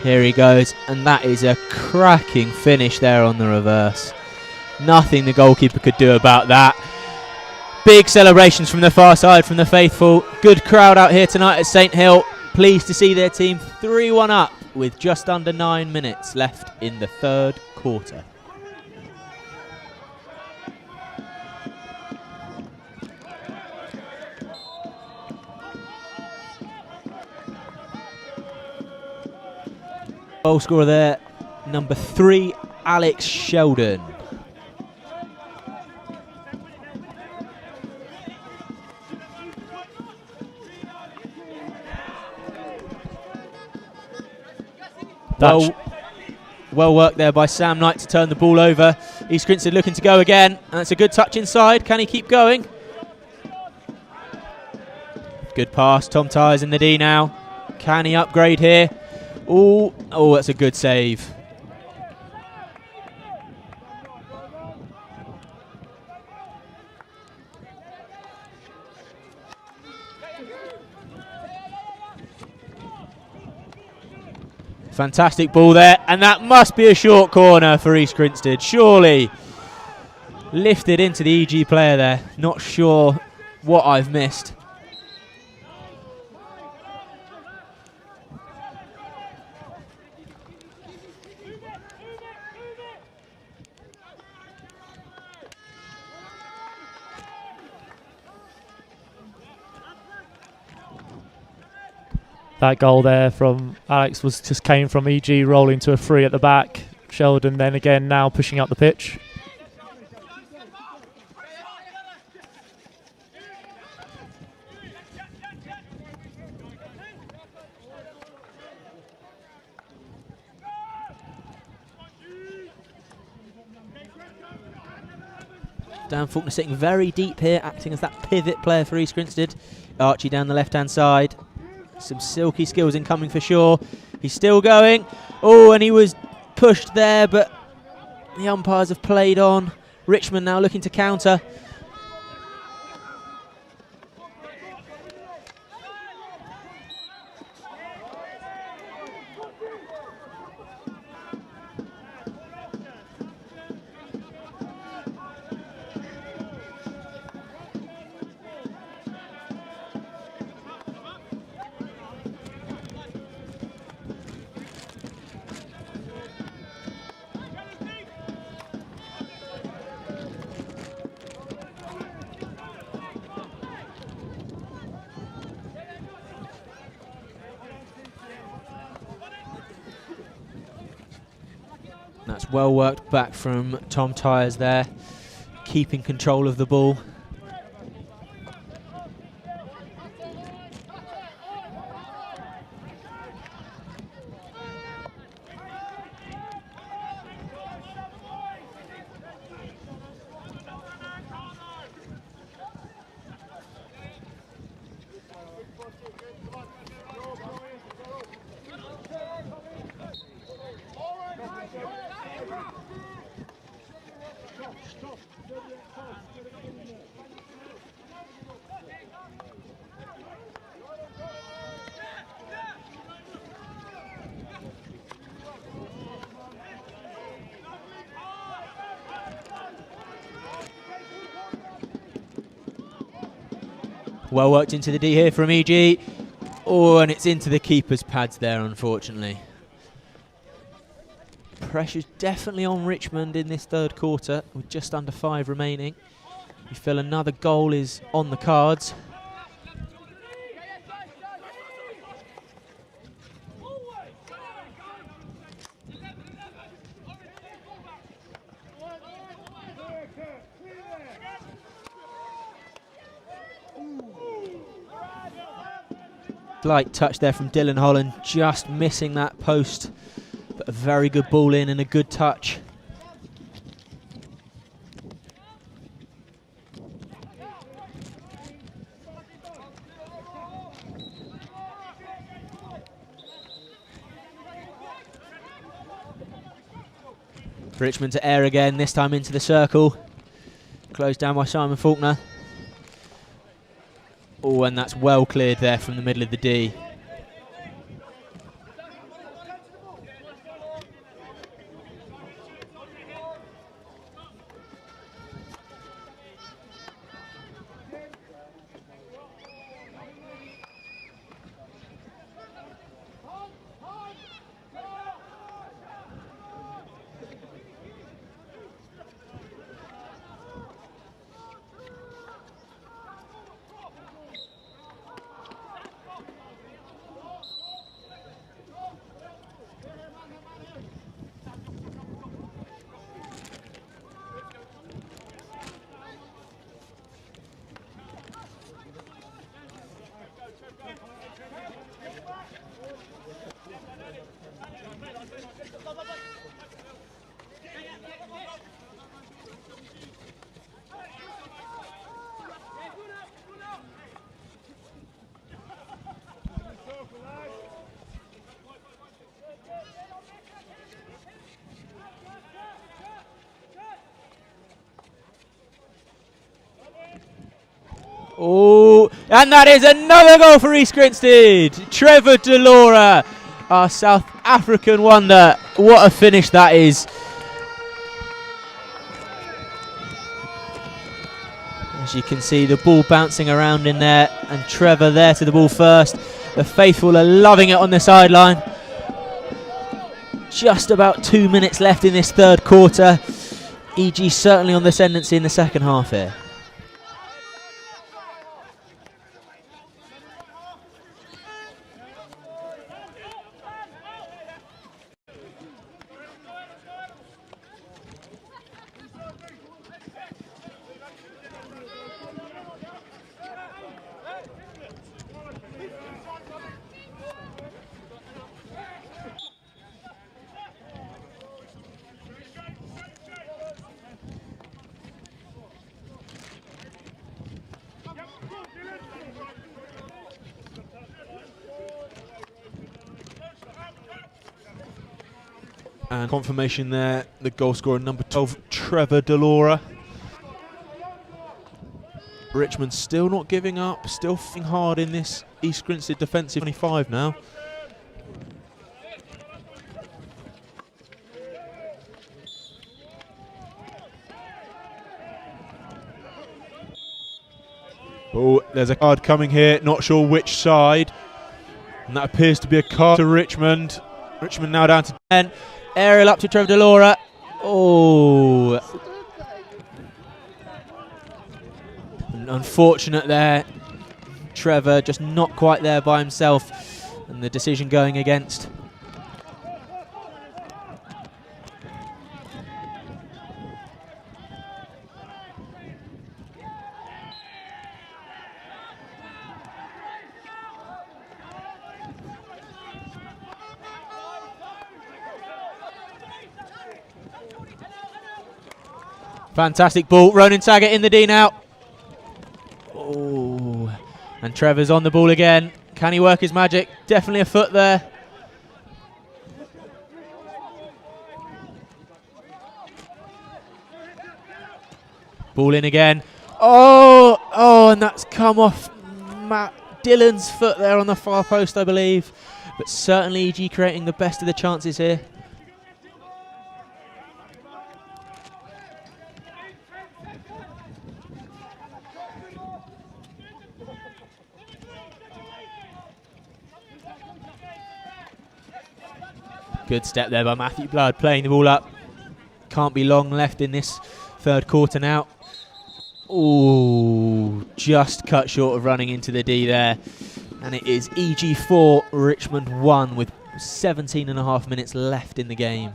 Here he goes, and that is a cracking finish there on the reverse. Nothing the goalkeeper could do about that. Big celebrations from the far side from the faithful. Good crowd out here tonight at St Hill. Pleased to see their team 3-1 up with just under 9 minutes left in the third quarter. Goal scorer there, number 3, Alex Sheldon. Well worked there by Sam Knight to turn the ball over. East Grinstead looking to go again, and that's a good touch inside. Can he keep going? Good pass. Tom Tyers in the D now. Can he upgrade here? Oh, that's a good save. Fantastic ball there, and that must be a short corner for East Grinstead, surely. Lifted into the EG player there, not sure what I've missed. That goal there from Alex came from EG rolling to a free at the back. Sheldon then again now pushing up the pitch. Dan Faulkner sitting very deep here, acting as that pivot player for East Grinstead. Archie down the left-hand side. Some silky skills incoming for sure. He's still going. Oh, and he was pushed there, but the umpires have played on. Richmond now looking to counter. That's well worked back from Tom Tyres there, keeping control of the ball. Well worked into the D here from EG. Oh, and it's into the keeper's pads there, unfortunately. Pressure's definitely on Richmond in this third quarter, with just under 5 remaining. We feel another goal is on the cards. Slight touch there from Dylan Holland, just missing that post, but a very good ball in and a good touch. Richmond to air again, this time into the circle. Closed down by Simon Faulkner. Oh, and that's well cleared there from the middle of the D. Oh, and that is another goal for East Grinstead. Trevor Delora, our South African wonder. What a finish that is. As you can see, the ball bouncing around in there, and Trevor there to the ball first. The faithful are loving it on the sideline. Just about 2 minutes left in this third quarter. EG certainly on the ascendancy in the second half here. And confirmation there, the goal scorer number 12, Trevor Delora. Richmond still not giving up, still fighting hard in this East Grinstead defensive 25 now. Oh, there's a card coming here, not sure which side. And that appears to be a card to Richmond. Richmond now down to 10. Aerial up to Trevor Delora. Oh. Unfortunate there. Trevor just not quite there by himself, and the decision going against. Fantastic ball. Ronan Taggart in the D now. Oh, and Trevor's on the ball again. Can he work his magic? Definitely a foot there. Ball in again. Oh, and that's come off Matt Dillon's foot there on the far post, I believe. But certainly EG creating the best of the chances here. Good step there by Matthew Blood, playing the ball up. Can't be long left in this third quarter now. Ooh, just cut short of running into the D there. And it is EG 4, Richmond 1 with 17 and a half minutes left in the game.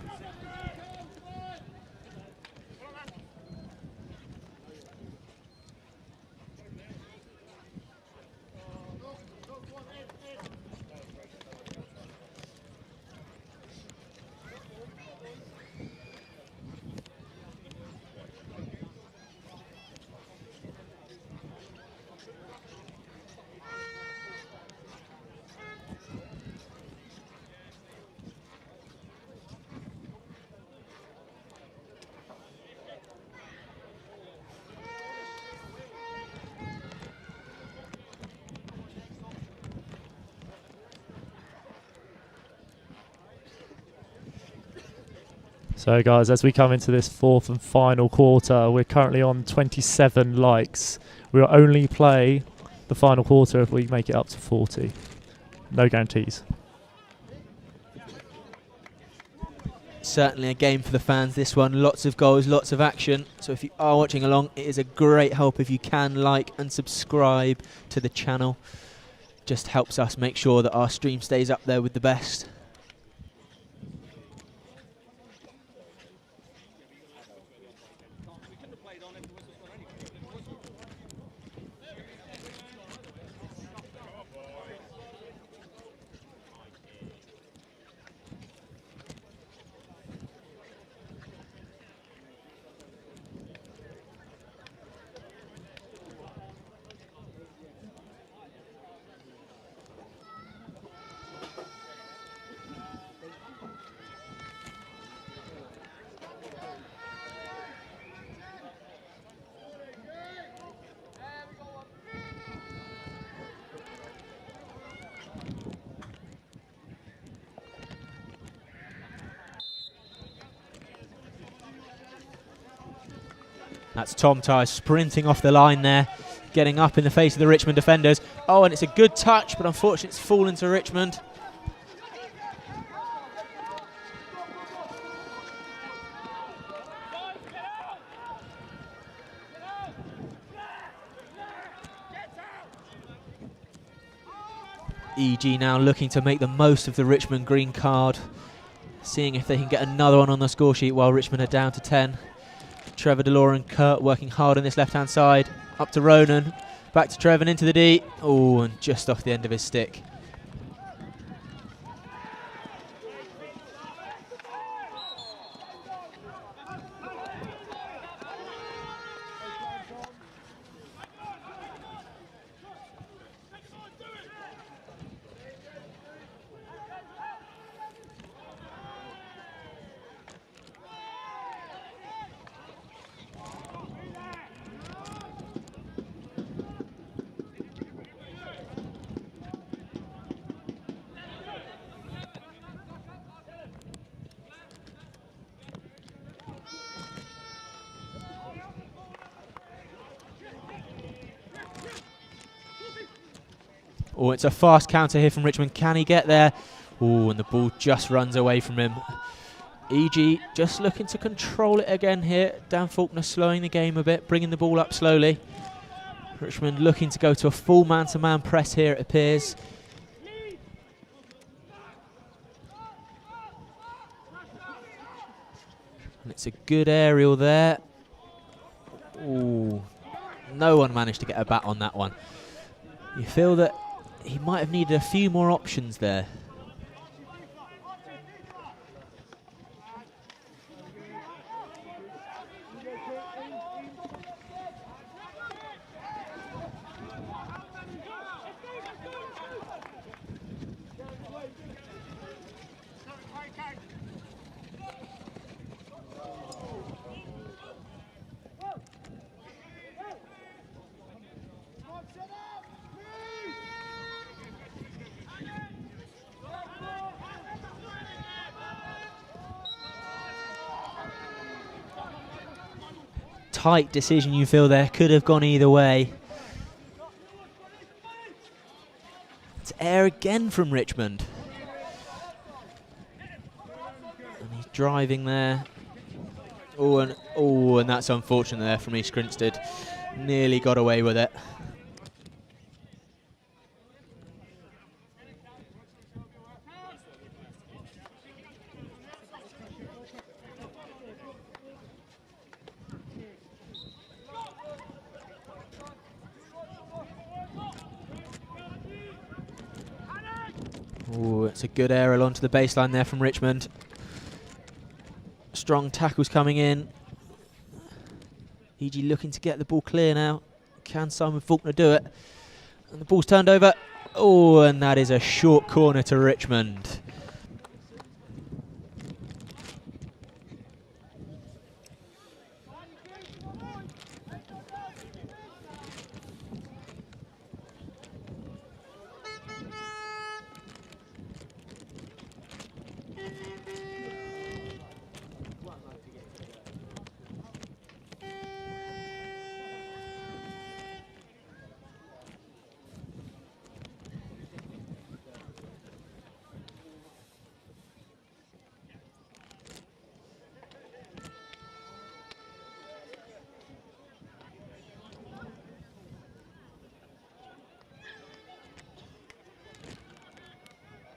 So guys, as we come into this fourth and final quarter, we're currently on 27 likes. We'll only play the final quarter if we make it up to 40. No guarantees. Certainly a game for the fans, this one. Lots of goals, lots of action. So if you are watching along, it is a great help if you can like and subscribe to the channel. Just helps us make sure that our stream stays up there with the best. That's Tom Tyre sprinting off the line there, getting up in the face of the Richmond defenders. Oh, and it's a good touch, but unfortunately it's fallen to Richmond. EG now looking to make the most of the Richmond green card, seeing if they can get another one on the score sheet while Richmond are down to 10. Trevor Delore and Kurt working hard on this left-hand side. Up to Ronan. Back to Trevor and into the D. Oh, and just off the end of his stick. Oh, it's a fast counter here from Richmond. Can he get there? Oh, and the ball just runs away from him. EG just looking to control it again here. Dan Faulkner slowing the game a bit, bringing the ball up slowly. Richmond looking to go to a full man-to-man press here, it appears. And it's a good aerial there. Ooh, no one managed to get a bat on that one. You feel that he might have needed a few more options there. tight decision, you feel there could have gone either way. It's air again from Richmond. And he's driving there. And that's unfortunate there from East Grinstead. Nearly got away with it. Oh, it's a good aerial onto the baseline there from Richmond. Strong tackles coming in. EG looking to get the ball clear now. Can Simon Faulkner do it? And the ball's turned over. Oh, and that is a short corner to Richmond.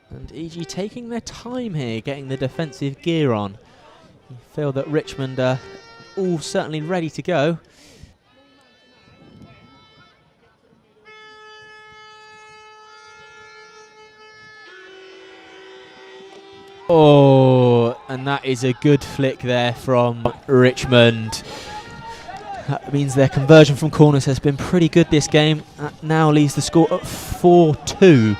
And EG taking their time here, getting the defensive gear on. You feel that Richmond are all certainly ready to go. Oh, and that is a good flick there from Richmond. That means their conversion from corners has been pretty good this game. That now leaves the score at 4-2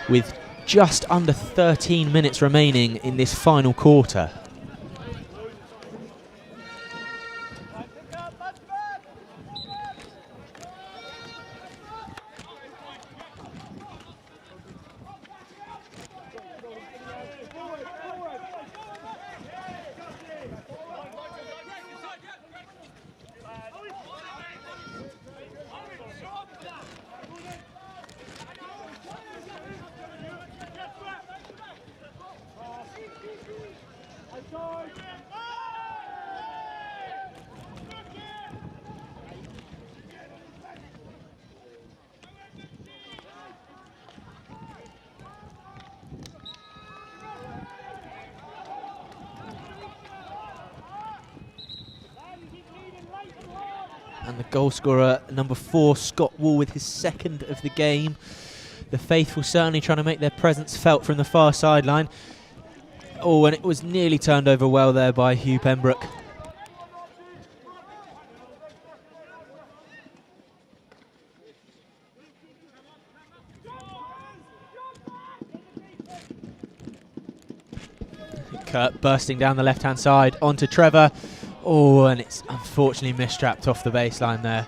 with just under 13 minutes remaining in this final quarter. And the goal scorer, number 4, Scott Wall, with his second of the game. The faithful certainly trying to make their presence felt from the far sideline. Oh, and it was nearly turned over well there by Hugh Pembroke. Kurt bursting down the left-hand side onto Trevor. Oh, and it's unfortunately misstrapped off the baseline there.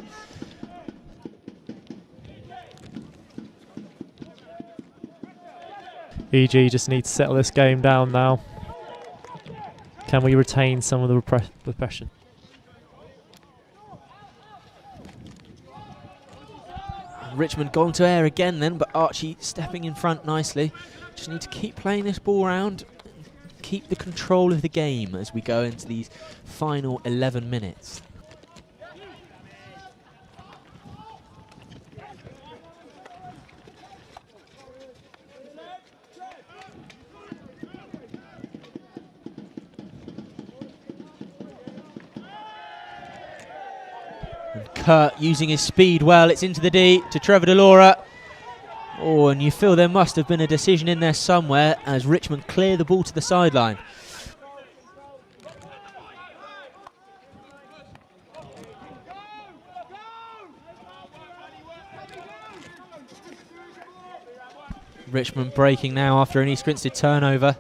EG just need to settle this game down now. Can we retain some of the repression? Richmond gone to air again then, but Archie stepping in front nicely. Just need to keep playing this ball around. Keep the control of the game as we go into these final 11 minutes. And Kurt using his speed well. It's into the D to Trevor Delora. Oh, and you feel there must have been a decision in there somewhere as Richmond clear the ball to the sideline. Richmond breaking now after an East Grinstead turnover.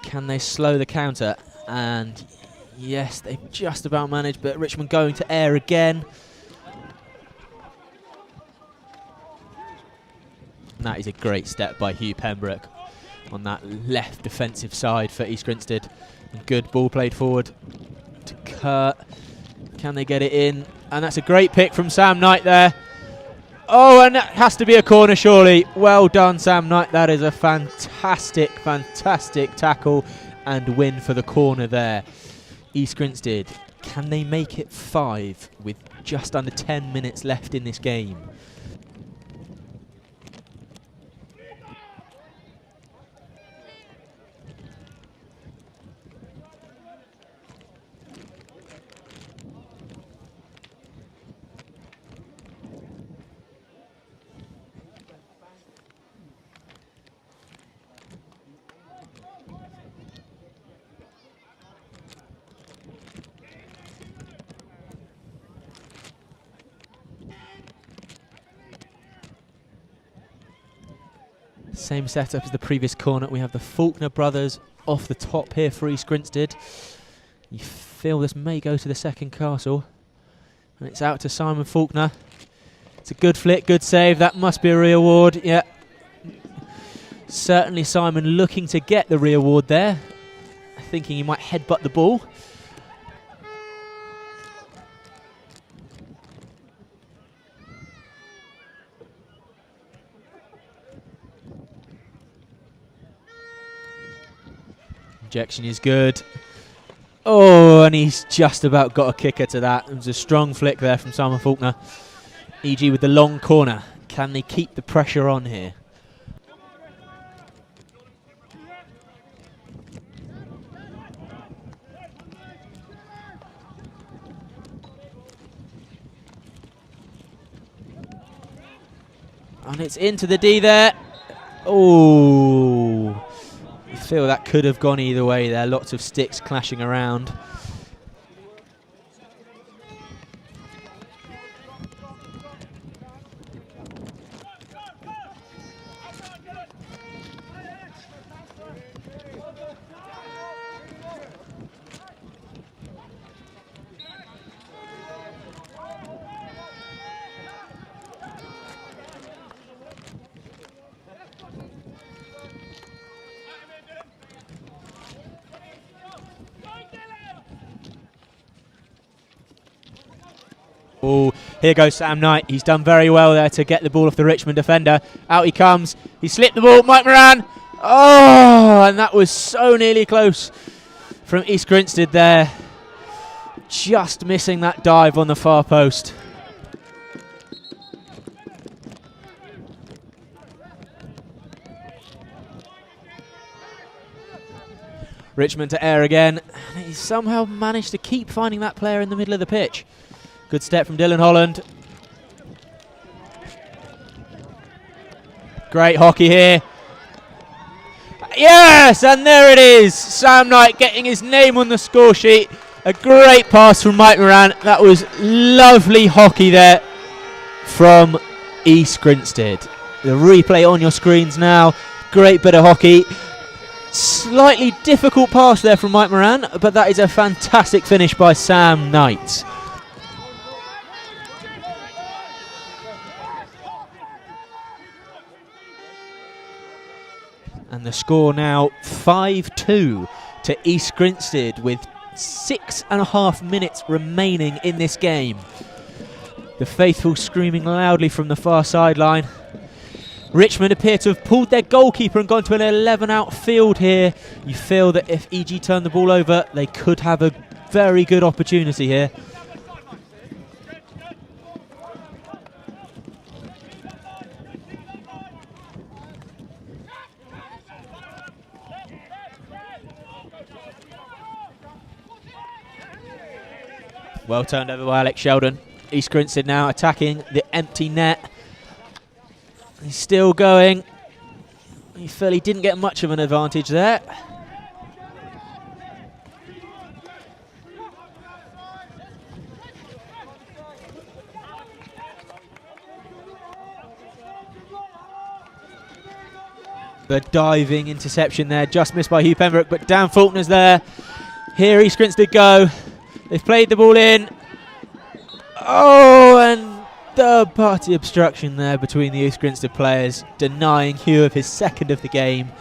Can they slow the counter? And yes, they've just about managed, but Richmond going to air again. And that is a great step by Hugh Pembroke on that left defensive side for East Grinstead. And good ball played forward to Kurt. Can they get it in? And that's a great pick from Sam Knight there. Oh, and that has to be a corner, surely. Well done, Sam Knight. That is a fantastic, fantastic tackle and win for the corner there. East Grinstead, can they make it 5 with just under 10 minutes left in this game? Same setup as the previous corner. We have the Faulkner brothers off the top here for East Grinstead. You feel this may go to the second castle. And it's out to Simon Faulkner. It's a good flick, good save. That must be a reward. Yeah. Certainly Simon looking to get the reward there. Thinking he might headbutt the ball. Injection is good. Oh, and he's just about got a kicker to that. It was a strong flick there from Simon Faulkner. EG with the long corner. Can they keep the pressure on here? And it's into the D there. Oh. I feel that could have gone either way there. Lots of sticks clashing around. Oh, here goes Sam Knight. He's done very well there to get the ball off the Richmond defender. Out he comes. He slipped the ball. Mike Moran. Oh, and that was so nearly close from East Grinstead there. Just missing that dive on the far post. Richmond to air again. And he somehow managed to keep finding that player in the middle of the pitch. Good step from Dylan Holland. Great hockey here. Yes, and there it is. Sam Knight getting his name on the score sheet. A great pass from Mike Moran. That was lovely hockey there from East Grinstead. The replay on your screens now. Great bit of hockey. Slightly difficult pass there from Mike Moran, but that is a fantastic finish by Sam Knight. And the score now 5-2 to East Grinstead with 6.5 minutes remaining in this game. The faithful screaming loudly from the far sideline. Richmond appear to have pulled their goalkeeper and gone to an 11 out field here. You feel that if EG turn the ball over, they could have a very good opportunity here. Well turned over by Alex Sheldon. East Grinstead now attacking the empty net. He's still going. You feel he didn't get much of an advantage there. The diving interception there, just missed by Hugh Pembroke, but Dan Faulkner's there. Here East Grinstead go. They've played the ball in. Oh, and third-party obstruction there between the East Grinstead players, denying Hugh of his second of the game.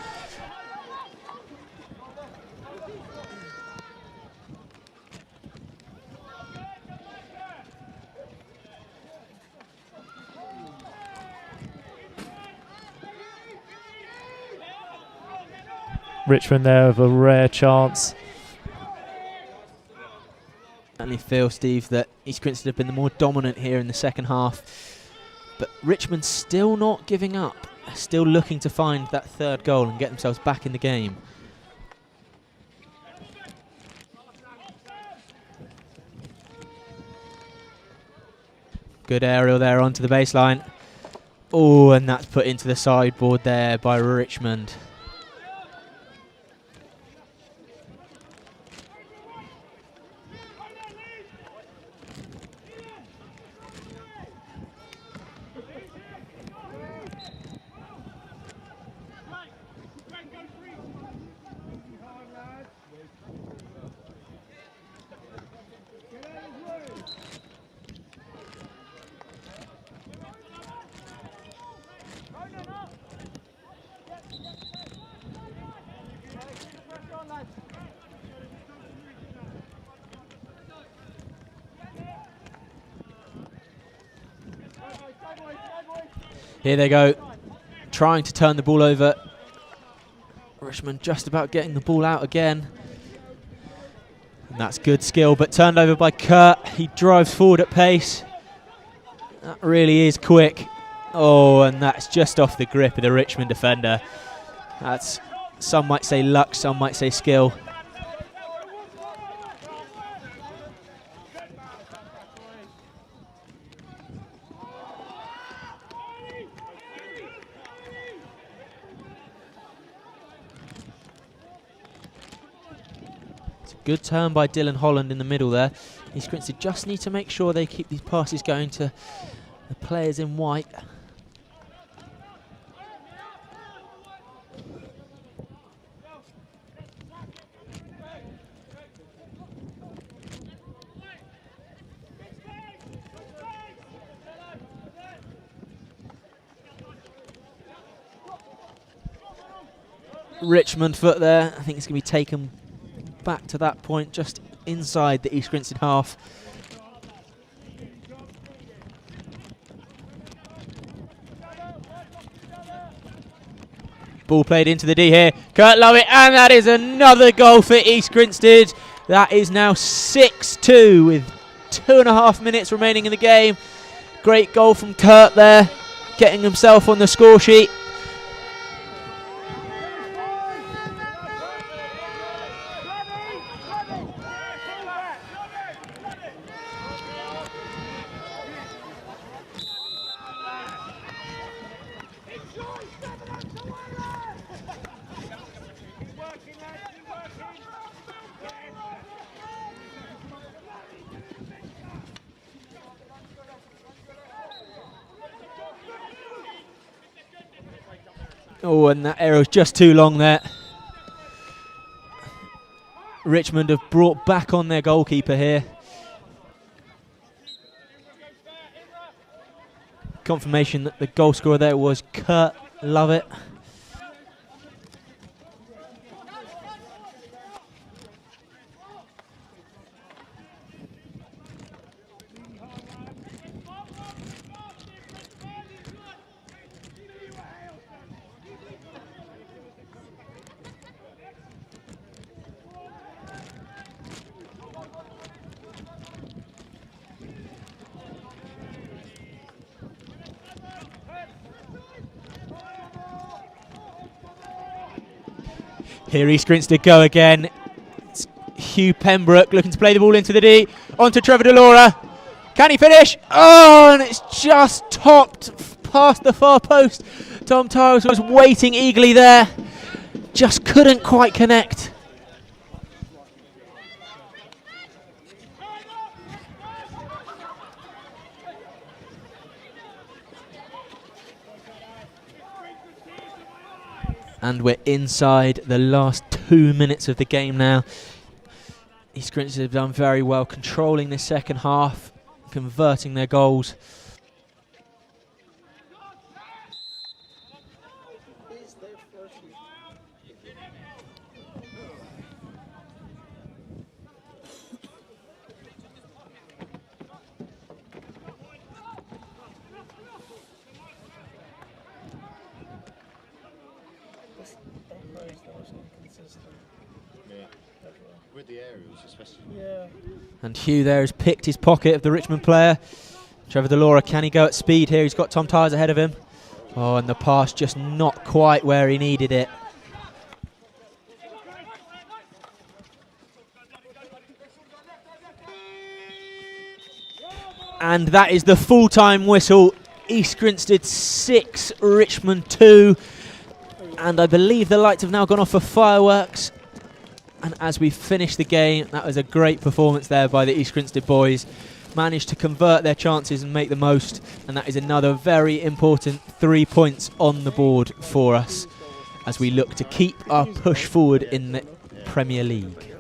Richmond there with a rare chance. Certainly feel, Steve, that East Grinstead have been the more dominant here in the second half. But Richmond still not giving up. Still looking to find that third goal and get themselves back in the game. Good aerial there onto the baseline. Oh, and that's put into the sideboard there by Richmond. Here they go, trying to turn the ball over. Richmond just about getting the ball out again. And that's good skill, but turned over by Kurt. He drives forward at pace. That really is quick. Oh, and that's just off the grip of the Richmond defender. That's, some might say luck, some might say skill. Good turn by Dylan Holland in the middle there. East Grinstead just need to make sure they keep these passes going to the players in white. Richmond foot there. I think it's going to be taken back to that point, just inside the East Grinstead half. Ball played into the D here. Kurt Lovett, and that is another goal for East Grinstead. That is now 6-2 with 2.5 minutes remaining in the game. Great goal from Kurt there, getting himself on the score sheet. Oh, and that arrow's just too long there. Richmond have brought back on their goalkeeper here. Confirmation that the goal scorer there was Kurt Lovett. Here East Grinstead go again. It's Hugh Pembroke looking to play the ball into the D. On to Trevor Delora. Can he finish? Oh, and it's just topped past the far post. Tom Tiles was waiting eagerly there. Just couldn't quite connect. And we're inside the last 2 minutes of the game now. East Grinstead have done very well controlling this second half, converting their goals. With the aerials, especially. And Hugh there has picked his pocket of the Richmond player. Trevor Delora, can he go at speed here? He's got Tom Tyres ahead of him. Oh, and the pass just not quite where he needed it. And that is the full-time whistle. East Grinstead 6, Richmond 2. And I believe the lights have now gone off for fireworks. And as we finish the game, that was a great performance there by the East Grinstead boys. Managed to convert their chances and make the most. And that is another very important 3 points on the board for us as we look to keep our push forward in the Premier League.